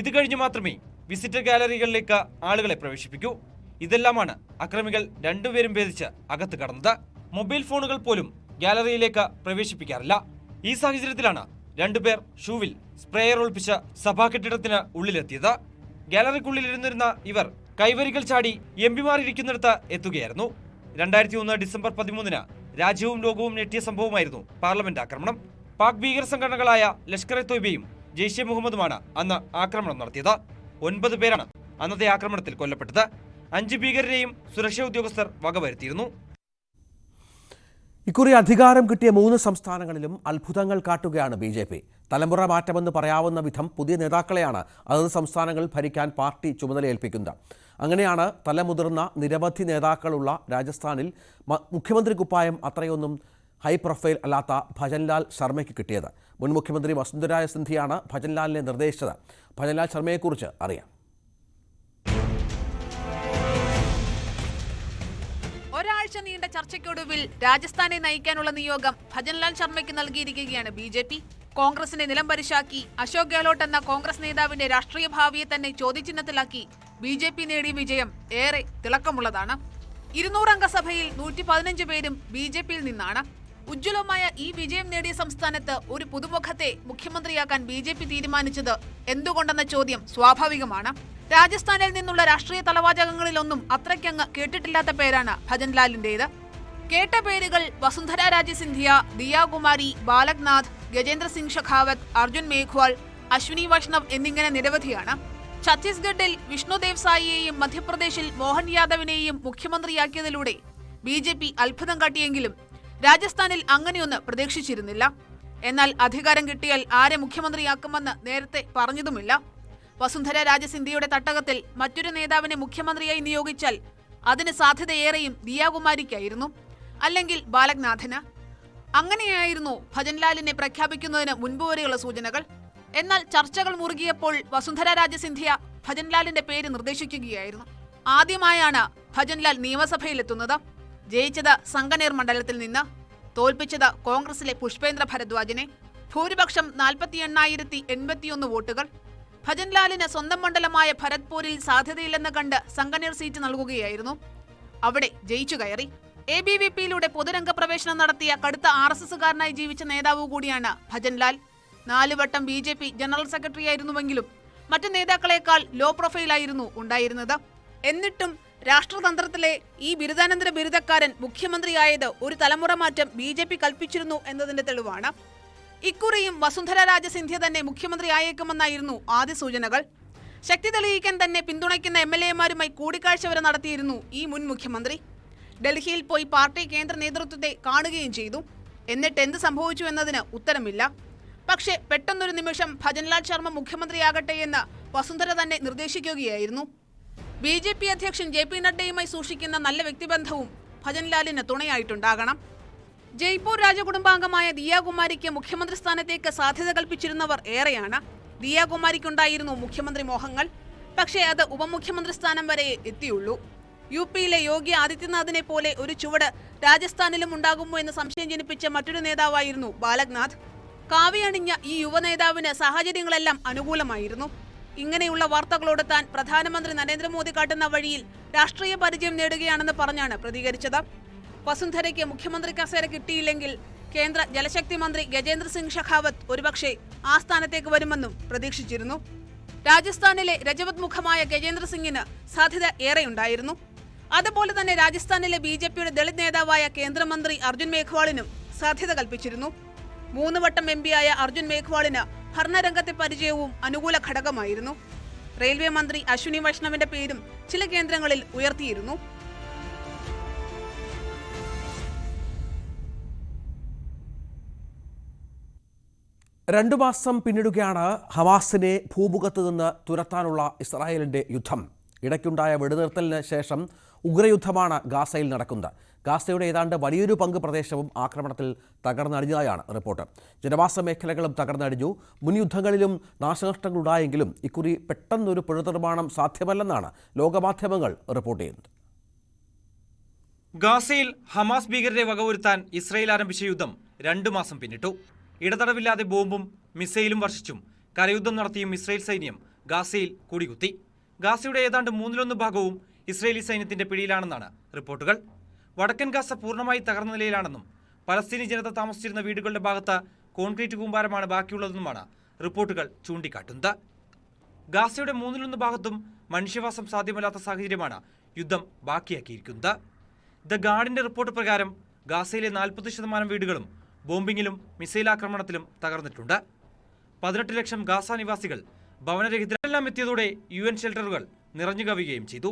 ഇത് കഴിഞ്ഞ് മാത്രമേ വിസിറ്റർ ഗാലറികളിലേക്ക് ആളുകളെ പ്രവേശിപ്പിക്കൂ. ഇതെല്ലാമാണ് അക്രമികൾ 2 പേരും ഭേദിച്ച് അകത്ത് കടന്നത്. മൊബൈൽ ഫോണുകൾ പോലും ഗാലറിയിലേക്ക് പ്രവേശിപ്പിക്കാറില്ല. ഈ സാഹചര്യത്തിലാണ് 2 പേർ ഷൂവിൽ സ്പ്രേയർ ഒളിപ്പിച്ച് സഭാ കെട്ടിടത്തിന് ഉള്ളിലെത്തിയത്. ഗാലറിക്കുള്ളിലിരുന്നിരുന്ന ഇവർ കൈവരികൾ ചാടി MP-മാർ ഇരിക്കുന്നിടത്ത് എത്തുകയായിരുന്നു. 2001 ഡിസംബർ 13 രാജ്യവും ലോകവും ഞെട്ടിയ സംഭവമായിരുന്നു പാർലമെന്റ് ആക്രമണം. പാക് ഭീകര സംഘടനകളായ ലഷ്കർ-ഇ-തോയ്ബയും ജെയ്ഷെ മുഹമ്മദുമാണ് അന്ന് ആക്രമണം നടത്തിയത്. 9 പേരാണ് അന്നത്തെ ആക്രമണത്തിൽ കൊല്ലപ്പെട്ടത്. 5 ഭീകരരെയും സുരക്ഷാ ഉദ്യോഗസ്ഥർ വകവരുത്തിയിരുന്നു. ഇക്കുറി അധികാരം കിട്ടിയ 3 സംസ്ഥാനങ്ങളിലും അത്ഭുതങ്ങൾ കാട്ടുകയാണ് BJP. തലമുറ മാറ്റമെന്ന് പറയാവുന്ന വിധം പുതിയ നേതാക്കളെയാണ് അതത് സംസ്ഥാനങ്ങൾ ഭരിക്കാൻ പാർട്ടി ചുമതലയേൽപ്പിക്കുന്നത്. അങ്ങനെയാണ് തലമുതിർന്ന നിരവധി നേതാക്കളുള്ള രാജസ്ഥാനിൽ മുഖ്യമന്ത്രി കുപ്പായം അത്രയൊന്നും ഹൈ പ്രൊഫൈൽ അല്ലാത്ത ഭജൻലാൽ ശർമ്മയ്ക്ക് കിട്ടിയത്. മുൻ മുഖ്യമന്ത്രി വസുന്ധര സിന്ധ്യയാണ് ഭജൻലാലിനെ നിർദ്ദേശിച്ചത്. ഭജൻലാൽ ശർമ്മയെക്കുറിച്ച് അറിയാം. ഒരാഴ്ച നീണ്ട ചർച്ചയ്ക്കൊടുവിൽ രാജസ്ഥാനെ നയിക്കാനുള്ള നിയോഗം ഭജൻലാൽ ശർമ്മയ്ക്ക് നൽകിയിരിക്കുകയാണ് BJP. കോൺഗ്രസിനെ നിലംപരിശാക്കി അശോക് ഗെഹ്ലോട്ട് എന്ന കോൺഗ്രസ് നേതാവിന്റെ രാഷ്ട്രീയ ഭാവിയെ തന്നെ ചോദ്യചിഹ്നത്തിലാക്കി BJP നേടിയ വിജയം ഏറെ തിളക്കമുള്ളതാണ്. 200 അംഗ സഭയിൽ 115 പേരും BJP-യിൽ നിന്നാണ്. ഉജ്ജ്വലമായ ഈ വിജയം നേടിയ സംസ്ഥാനത്ത് ഒരു പുതുമുഖത്തെ മുഖ്യമന്ത്രിയാക്കാൻ BJP തീരുമാനിച്ചത് എന്തുകൊണ്ടെന്ന ചോദ്യം സ്വാഭാവികമാണ്. രാജസ്ഥാനിൽ നിന്നുള്ള രാഷ്ട്രീയ തലവാചകങ്ങളിലൊന്നും അത്രയ്ക്കങ്ങ് കേട്ടിട്ടില്ലാത്ത പേരാണ് ഭജൻലാലിന്റേത്. കേട്ട പേരുകൾ വസുന്ധര രാജെ സിന്ധ്യ, ദിയ കുമാരി, ബാലക്നാഥ്, ഗജേന്ദ്ര സിംഗ് ഷെഖാവത്ത്, അർജുൻ മേഘ്വാൾ, അശ്വിനി വൈഷ്ണവ് എന്നിങ്ങനെ നിരവധിയാണ്. ഛത്തീസ്ഗഡിൽ വിഷ്ണുദേവ് സായിയെയും മധ്യപ്രദേശിൽ മോഹൻ യാദവിനെയും മുഖ്യമന്ത്രിയാക്കിയതിലൂടെ BJP അത്ഭുതം കാട്ടിയെങ്കിലും രാജസ്ഥാനിൽ അങ്ങനെയൊന്ന് പ്രതീക്ഷിച്ചിരുന്നില്ല. എന്നാൽ അധികാരം കിട്ടിയാൽ ആരെ മുഖ്യമന്ത്രിയാക്കുമെന്ന് നേരത്തെ പറഞ്ഞതുമില്ല. വസുന്ധര രാജെ സിന്ധ്യയുടെ തട്ടകത്തിൽ മറ്റൊരു നേതാവിനെ മുഖ്യമന്ത്രിയായി നിയോഗിച്ചാൽ അതിന് സാധ്യതയേറെയും ദിയാകുമാരിക്കായിരുന്നു, അല്ലെങ്കിൽ ബാലക്നാഥന്. അങ്ങനെയായിരുന്നു ഭജൻലാലിനെ പ്രഖ്യാപിക്കുന്നതിന് മുൻപ് വരെയുള്ള സൂചനകൾ. എന്നാൽ ചർച്ചകൾ മുറുകിയപ്പോൾ വസുന്ധര രാജെ സിന്ധ്യ ഭജൻലാലിന്റെ പേര് നിർദ്ദേശിക്കുകയായിരുന്നു. ആദ്യമായാണ് ഭജൻലാൽ നിയമസഭയിലെത്തുന്നത്. ജയിച്ചത് സംഗനേർ മണ്ഡലത്തിൽ നിന്ന്, തോൽപ്പിച്ചത് കോൺഗ്രസിലെ പുഷ്പേന്ദ്ര ഭരദ്വാജിനെ. ഭൂരിപക്ഷം 48,081 വോട്ടുകൾ. ഭജൻലാലിന് സ്വന്തം മണ്ഡലമായ ഭരത്പൂരിൽ സാധ്യതയില്ലെന്ന് കണ്ട് സംഗനേർ സീറ്റ് നൽകുകയായിരുന്നു. അവിടെ ജയിച്ചു കയറി. ABVP-യിലൂടെ പൊതുരംഗ പ്രവേശനം നടത്തിയ കടുത്ത RSS-കാരനായി ജീവിച്ച നേതാവ് കൂടിയാണ് ഭജൻലാൽ. 4 വട്ടം BJP ജനറൽ സെക്രട്ടറി ആയിരുന്നുവെങ്കിലും മറ്റു നേതാക്കളെക്കാൾ ലോ പ്രൊഫൈലായിരുന്നു ഉണ്ടായിരുന്നത്. എന്നിട്ടും രാഷ്ട്രതന്ത്രത്തിലെ ഈ ബിരുദാനന്തര ബിരുദക്കാരൻ മുഖ്യമന്ത്രിയായത് ഒരു തലമുറ മാറ്റം BJP കൽപ്പിച്ചിരുന്നു എന്നതിന്റെ തെളിവാണ്. ഇക്കുറിയും വസുന്ധര രാജെ സിന്ധ്യ തന്നെ മുഖ്യമന്ത്രി ആയേക്കുമെന്നായിരുന്നു ആദ്യ സൂചനകൾ. ശക്തി തെളിയിക്കാൻ തന്നെ പിന്തുണയ്ക്കുന്ന MLA-മാരുമായി കൂടിക്കാഴ്ച വരെ നടത്തിയിരുന്നു ഈ മുൻ മുഖ്യമന്ത്രി. ഡൽഹിയിൽ പോയി പാർട്ടി കേന്ദ്ര നേതൃത്വത്തെ കാണുകയും ചെയ്തു. എന്നിട്ട് എന്ത് സംഭവിച്ചു എന്നതിന് ഉത്തരമില്ല. പക്ഷേ പെട്ടെന്നൊരു നിമിഷം ഭജൻലാൽ ശർമ്മ മുഖ്യമന്ത്രിയാകട്ടെ എന്ന് വസുന്ധര തന്നെ നിർദ്ദേശിക്കുകയായിരുന്നു. BJP അധ്യക്ഷൻ JP നഡ്ഡയുമായി സൂക്ഷിക്കുന്ന നല്ല വ്യക്തിബന്ധവും ഭജൻലാലിന് തുണയായിട്ടുണ്ടാകണം. ജയ്പൂർ രാജകുടുംബാംഗമായ ദിയ കുമാരിക്ക് മുഖ്യമന്ത്രി സ്ഥാനത്തേക്ക് സാധ്യത കൽപ്പിച്ചിരുന്നവർ ഏറെയാണ്. ദിയ കുമാരിക്കുണ്ടായിരുന്നു മുഖ്യമന്ത്രി മോഹങ്ങൾ. പക്ഷേ അത് ഉപമുഖ്യമന്ത്രി സ്ഥാനം വരെ എത്തിയുള്ളൂ. UP-യിലെ യോഗി ആദിത്യനാഥിനെ പോലെ ഒരു ചുവട് രാജസ്ഥാനിലും ഉണ്ടാകുമോ എന്ന് സംശയം ജനിപ്പിച്ച മറ്റൊരു നേതാവായിരുന്നു ബാലക്നാഥ്. കാവിയണിഞ്ഞ ഈ യുവനേതാവിന് സാഹചര്യങ്ങളെല്ലാം അനുകൂലമായിരുന്നു. ഇങ്ങനെയുള്ള വാർത്തകളോട് താൻ പ്രധാനമന്ത്രി നരേന്ദ്രമോദി കാട്ടുന്ന വഴിയിൽ രാഷ്ട്രീയ പരിചയം നേടുകയാണെന്ന് പറഞ്ഞാണ് പ്രതികരിച്ചത്. വസുന്ധരയ്ക്ക് മുഖ്യമന്ത്രി കസേര കിട്ടിയില്ലെങ്കിൽ കേന്ദ്ര ജലശക്തി മന്ത്രി ഗജേന്ദ്ര സിംഗ് ഷെഖാവത്ത് ഒരുപക്ഷെ ആ സ്ഥാനത്തേക്ക് വരുമെന്നും പ്രതീക്ഷിച്ചിരുന്നു. രാജസ്ഥാനിലെ രജപത് മുഖമായ ഗജേന്ദ്ര സിംഗിന് സാധ്യത ഏറെയുണ്ടായിരുന്നു. അതുപോലെ തന്നെ രാജസ്ഥാനിലെ BJPയുടെ ദളിത് നേതാവായ കേന്ദ്രമന്ത്രി അർജുൻ മേഘ്വാളിനും സാധ്യത കൽപ്പിച്ചിരുന്നു. 3 വട്ടം MP-യായ അർജുൻ മേഘ്വാളിന് ഭരണരംഗത്തെ പരിചയവും അനുകൂല ഘടകമായിരുന്നു. റെയിൽവേ മന്ത്രി അശ്വിനി വൈഷ്ണവിന്റെ പേരും ചില കേന്ദ്രങ്ങളിൽ ഉയർത്തിയിരുന്നു. രണ്ടു മാസം പിന്നിടുകയാണ് ഹമാസിനെ ഭൂമുഖത്ത് നിന്ന് തുരത്താനുള്ള ഇസ്രായേലിന്റെ യുദ്ധം. ഇടയ്ക്കുണ്ടായ വെടിനിർത്തലിന് ശേഷം ഉഗ്രയുദ്ധമാണ് ഗാസയിൽ നടക്കുന്നത്. ഗാസയുടെ ഏതാണ്ട് വലിയൊരു പങ്ക് പ്രദേശവും ആക്രമണത്തിൽ തകർന്നടിഞ്ഞതായാണ് റിപ്പോർട്ട്. ജനവാസ മേഖലകളും തകർന്നടിഞ്ഞു. മുൻ യുദ്ധങ്ങളിലും നാശനഷ്ടങ്ങളുണ്ടായെങ്കിലും ഇക്കുറി പെട്ടെന്നൊരു പുനർനിർമ്മാണം സാധ്യമല്ലെന്നാണ് ലോകമാധ്യമങ്ങൾ റിപ്പോർട്ട് ചെയ്യുന്നത്. ഗാസയിൽ ഹമാസ് ഭീകരരെ വകവരുത്താൻ ഇസ്രായേൽ ആരംഭിച്ച യുദ്ധം 2 മാസം പിന്നിട്ടു. ഇടതടവില്ലാതെ ബോംബും മിസൈലും വർഷിച്ചും കരയുദ്ധം നടത്തിയും ഇസ്രായേൽ സൈന്യം ഗാസയിൽ കുടികുത്തി. ഗാസയുടെ ഏതാണ്ട് 1/3 ഭാഗവും ഇസ്രായേലി സൈന്യത്തിന്റെ പിടിയിലാണെന്നാണ് റിപ്പോർട്ടുകൾ. വടക്കൻ ഗാസ പൂർണ്ണമായി തകർന്ന നിലയിലാണെന്നും പലസ്തീനി ജനത താമസിച്ചിരുന്ന വീടുകളുടെ ഭാഗത്ത് കോൺക്രീറ്റ് കൂമ്പാരമാണ് ബാക്കിയുള്ളതെന്നുമാണ് റിപ്പോർട്ടുകൾ ചൂണ്ടിക്കാട്ടുന്നത്. ഗാസയുടെ 1/3 ഭാഗത്തും മനുഷ്യവാസം സാധ്യമല്ലാത്ത സാഹചര്യമാണ് യുദ്ധം ബാക്കിയാക്കിയിരിക്കുന്നത്. ദ ഗാർഡിന്റെ റിപ്പോർട്ട് പ്രകാരം ഗാസയിലെ 40% വീടുകളും ബോംബിങ്ങിലും മിസൈൽ ആക്രമണത്തിലും തകർന്നിട്ടുണ്ട്. 18 ലക്ഷം ഗാസ നിവാസികൾ ഭവനരഹിതരെല്ലാം എത്തിയതോടെ UN ഷെൽട്ടറുകൾ നിറഞ്ഞു കവിയുകയും ചെയ്തു.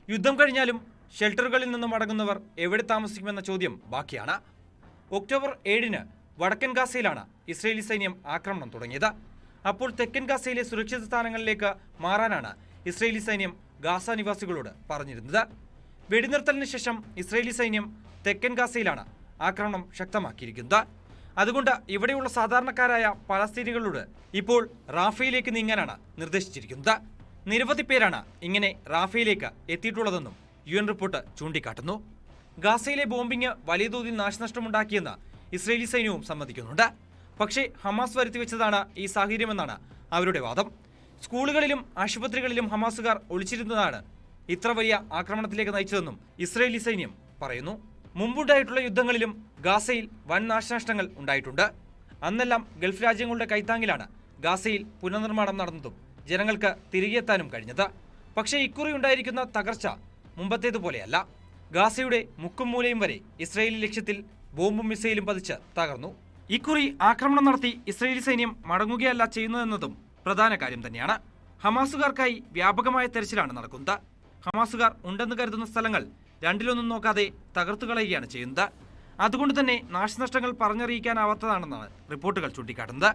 യുദ്ധം കഴിഞ്ഞാലും ഷെൽട്ടറുകളിൽ നിന്നും മടങ്ങുന്നവർ എവിടെ താമസിക്കുമെന്ന ചോദ്യം ബാക്കിയാണ്. ഒക്ടോബർ 7-ന് വടക്കൻ ഗാസയിലാണ് ഇസ്രായേലി സൈന്യം ആക്രമണം തുടങ്ങിയത്. അപ്പോൾ തെക്കൻ ഗാസയിലെ സുരക്ഷിത സ്ഥാനങ്ങളിലേക്ക് മാറാനാണ് ഇസ്രായേലി സൈന്യം ഗാസ നിവാസികളോട് പറഞ്ഞിരുന്നത്. വെടിനിർത്തലിന് ശേഷം ഇസ്രായേലി സൈന്യം തെക്കൻ ഗാസയിലാണ് ആക്രമണം ശക്തമാക്കിയിരിക്കുന്നത്. അതുകൊണ്ട് ഇവിടെയുള്ള സാധാരണക്കാരായ പലസ്തീനികളോട് ഇപ്പോൾ റാഫയിലേക്ക് നീങ്ങാനാണ് നിർദ്ദേശിച്ചിരിക്കുന്നത്. നിരവധി പേരാണ് ഇങ്ങനെ റാഫയിലേക്ക് എത്തിയിട്ടുള്ളതെന്നും UN റിപ്പോർട്ട് ചൂണ്ടിക്കാട്ടുന്നു. ഗാസയിലെ ബോംബിംഗ് വലിയ തോതിൽ നാശനഷ്ടമുണ്ടാക്കിയെന്ന് ഇസ്രായേലി സൈന്യവും സമ്മതിക്കുന്നുണ്ട്. പക്ഷേ ഹമാസ് വരുത്തിവെച്ചതാണ് ഈ സാഹചര്യമെന്നാണ് അവരുടെ വാദം. സ്കൂളുകളിലും ആശുപത്രികളിലും ഹമാസുകാർ ഒളിച്ചിരുന്നതാണ് ഇത്ര വലിയ ആക്രമണത്തിലേക്ക് നയിച്ചതെന്നും ഇസ്രായേലി സൈന്യം പറയുന്നു. മുമ്പുണ്ടായിട്ടുള്ള യുദ്ധങ്ങളിലും ഗാസയിൽ വൻ നാശനഷ്ടങ്ങൾ ഉണ്ടായിട്ടുണ്ട്. അന്നെല്ലാം ഗൾഫ് രാജ്യങ്ങളുടെ കൈത്താങ്ങിലാണ് ഗാസയിൽ പുനർനിർമ്മാണം നടന്നതും ജനങ്ങൾക്ക് തിരികെ എത്താനും കഴിഞ്ഞത്. പക്ഷേ ഇക്കുറി ഉണ്ടായിരിക്കുന്ന തകർച്ച മുമ്പത്തേതുപോലെയല്ല. ഗാസയുടെ മുക്കും മൂലയും വരെ ഇസ്രായേലി ലക്ഷ്യത്തിൽ ബോംബും മിസൈലും പതിച്ച് തകർന്നു. ഇക്കുറി ആക്രമണം നടത്തി ഇസ്രായേലി സൈന്യം മടങ്ങുകയല്ല ചെയ്യുന്നതെന്നതും പ്രധാന കാര്യം തന്നെയാണ്. ഹമാസുകാർക്കായി വ്യാപകമായ തെരച്ചിലാണ് നടക്കുന്നത്. ഹമാസുകാർ ഉണ്ടെന്ന് കരുതുന്ന സ്ഥലങ്ങൾ 2-1 നോക്കാതെ തകർത്തു കളയുകയാണ് ചെയ്യുന്നത്. അതുകൊണ്ട് തന്നെ നാശനഷ്ടങ്ങൾ പറഞ്ഞറിയിക്കാനാവാത്തതാണെന്നാണ് റിപ്പോർട്ടുകൾ ചൂണ്ടിക്കാട്ടുന്നത്.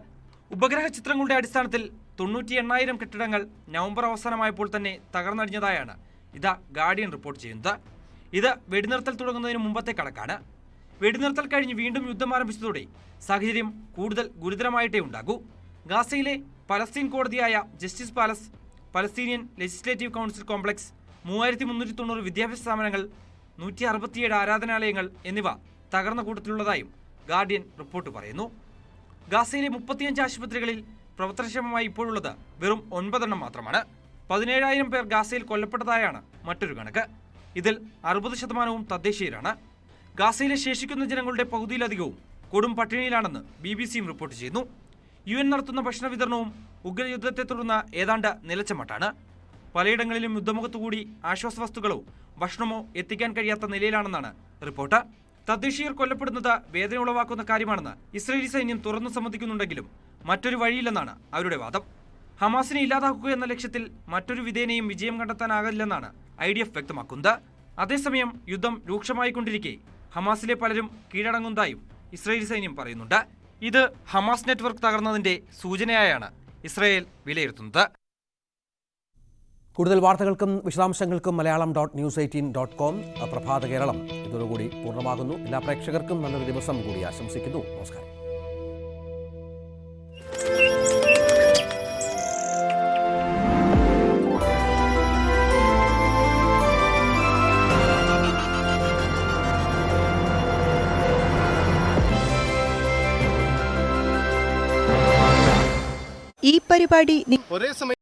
ഉപഗ്രഹ ചിത്രങ്ങളുടെ അടിസ്ഥാനത്തിൽ 98,000 കെട്ടിടങ്ങൾ നവംബർ അവസാനമായപ്പോൾ തന്നെ തകർന്നടിഞ്ഞതായാണ് ഇതാ ഗാർഡിയൻ റിപ്പോർട്ട് ചെയ്യുന്നത്. ഇത് വെടിനിർത്തൽ തുടങ്ങുന്നതിന് മുമ്പത്തെ കണക്കാണ്. വെടിനിർത്തൽ കഴിഞ്ഞ് വീണ്ടും യുദ്ധം ആരംഭിച്ചതോടെ സാഹചര്യം കൂടുതൽ ഗുരുതരമായിട്ടേ ഉണ്ടാകൂ. ഗാസയിലെ പലസ്തീൻ കോടതിയായ justice palace, Palestinian legislative council complex, 3390 വിദ്യാഭ്യാസ സ്ഥാപനങ്ങൾ, 167 ആരാധനാലയങ്ങൾ എന്നിവ തകർന്ന കൂട്ടത്തിലുള്ളതായും ഗാർഡിയൻ റിപ്പോർട്ട് പറയുന്നു. ഗാസയിലെ 35 ആശുപത്രികളിൽ പ്രവർത്തനക്ഷമമായി ഇപ്പോഴുള്ളത് വെറും 9 എണ്ണം മാത്രമാണ്. 17,000 പേർ ഗാസയിൽ കൊല്ലപ്പെട്ടതായാണ് മറ്റൊരു കണക്ക്. ഇതിൽ 60% തദ്ദേശീയരാണ്. ഗാസയിലെ ശേഷിക്കുന്ന ജനങ്ങളുടെ പകുതിയിലധികവും കൊടും പട്ടിണിയിലാണെന്ന് BBC റിപ്പോർട്ട് ചെയ്യുന്നു. UN നടത്തുന്ന ഭക്ഷണ വിതരണവും ഉഗ്രയുദ്ധത്തെ തുടർന്ന് ഏതാണ്ട് നിലച്ച മട്ടാണ്. പലയിടങ്ങളിലും യുദ്ധമുഖത്തുകൂടി ആശ്വാസ വസ്തുക്കളോ ഭക്ഷണമോ എത്തിക്കാൻ കഴിയാത്ത നിലയിലാണെന്നാണ് റിപ്പോർട്ട്. തദ്ദേശീയർ കൊല്ലപ്പെടുന്നത് വേദന ഉളവാക്കുന്ന കാര്യമാണെന്ന് ഇസ്രായേലി സൈന്യം തുറന്നു സമ്മതിക്കുന്നുണ്ടെങ്കിലും മറ്റൊരു വഴിയില്ലെന്നാണ് അവരുടെ വാദം. ഹമാസിനെ ഇല്ലാതാക്കുക എന്ന ലക്ഷ്യത്തിൽ മറ്റൊരു വിധേനയും വിജയം കണ്ടെത്താനാകില്ലെന്നാണ് IDF വ്യക്തമാക്കുന്നത്. അതേസമയം യുദ്ധം രൂക്ഷമായിക്കൊണ്ടിരിക്കെ ഹമാസിലെ പലരും കീഴടങ്ങുന്നതായും ഇസ്രായേലി സൈന്യം പറയുന്നുണ്ട്. ഇത് ഹമാസ് നെറ്റ്വർക്ക് തകർന്നതിന്റെ സൂചനയായാണ് ഇസ്രായേൽ വിലയിരുത്തുന്നത്. കൂടുതൽ വാർത്തകൾക്കും വിശദാംശങ്ങൾക്കും malayalam.news18.com പ്രഭാത കേരളം ഇതോടുകൂടി പൂർണ്ണമാകുന്നു. എല്ലാ പ്രേക്ഷകർക്കും നല്ലൊരു ദിവസം കൂടി ആശംസിക്കുന്നു. നമസ്കാരം. ഈ പരിപാടി ഒരേ സമയം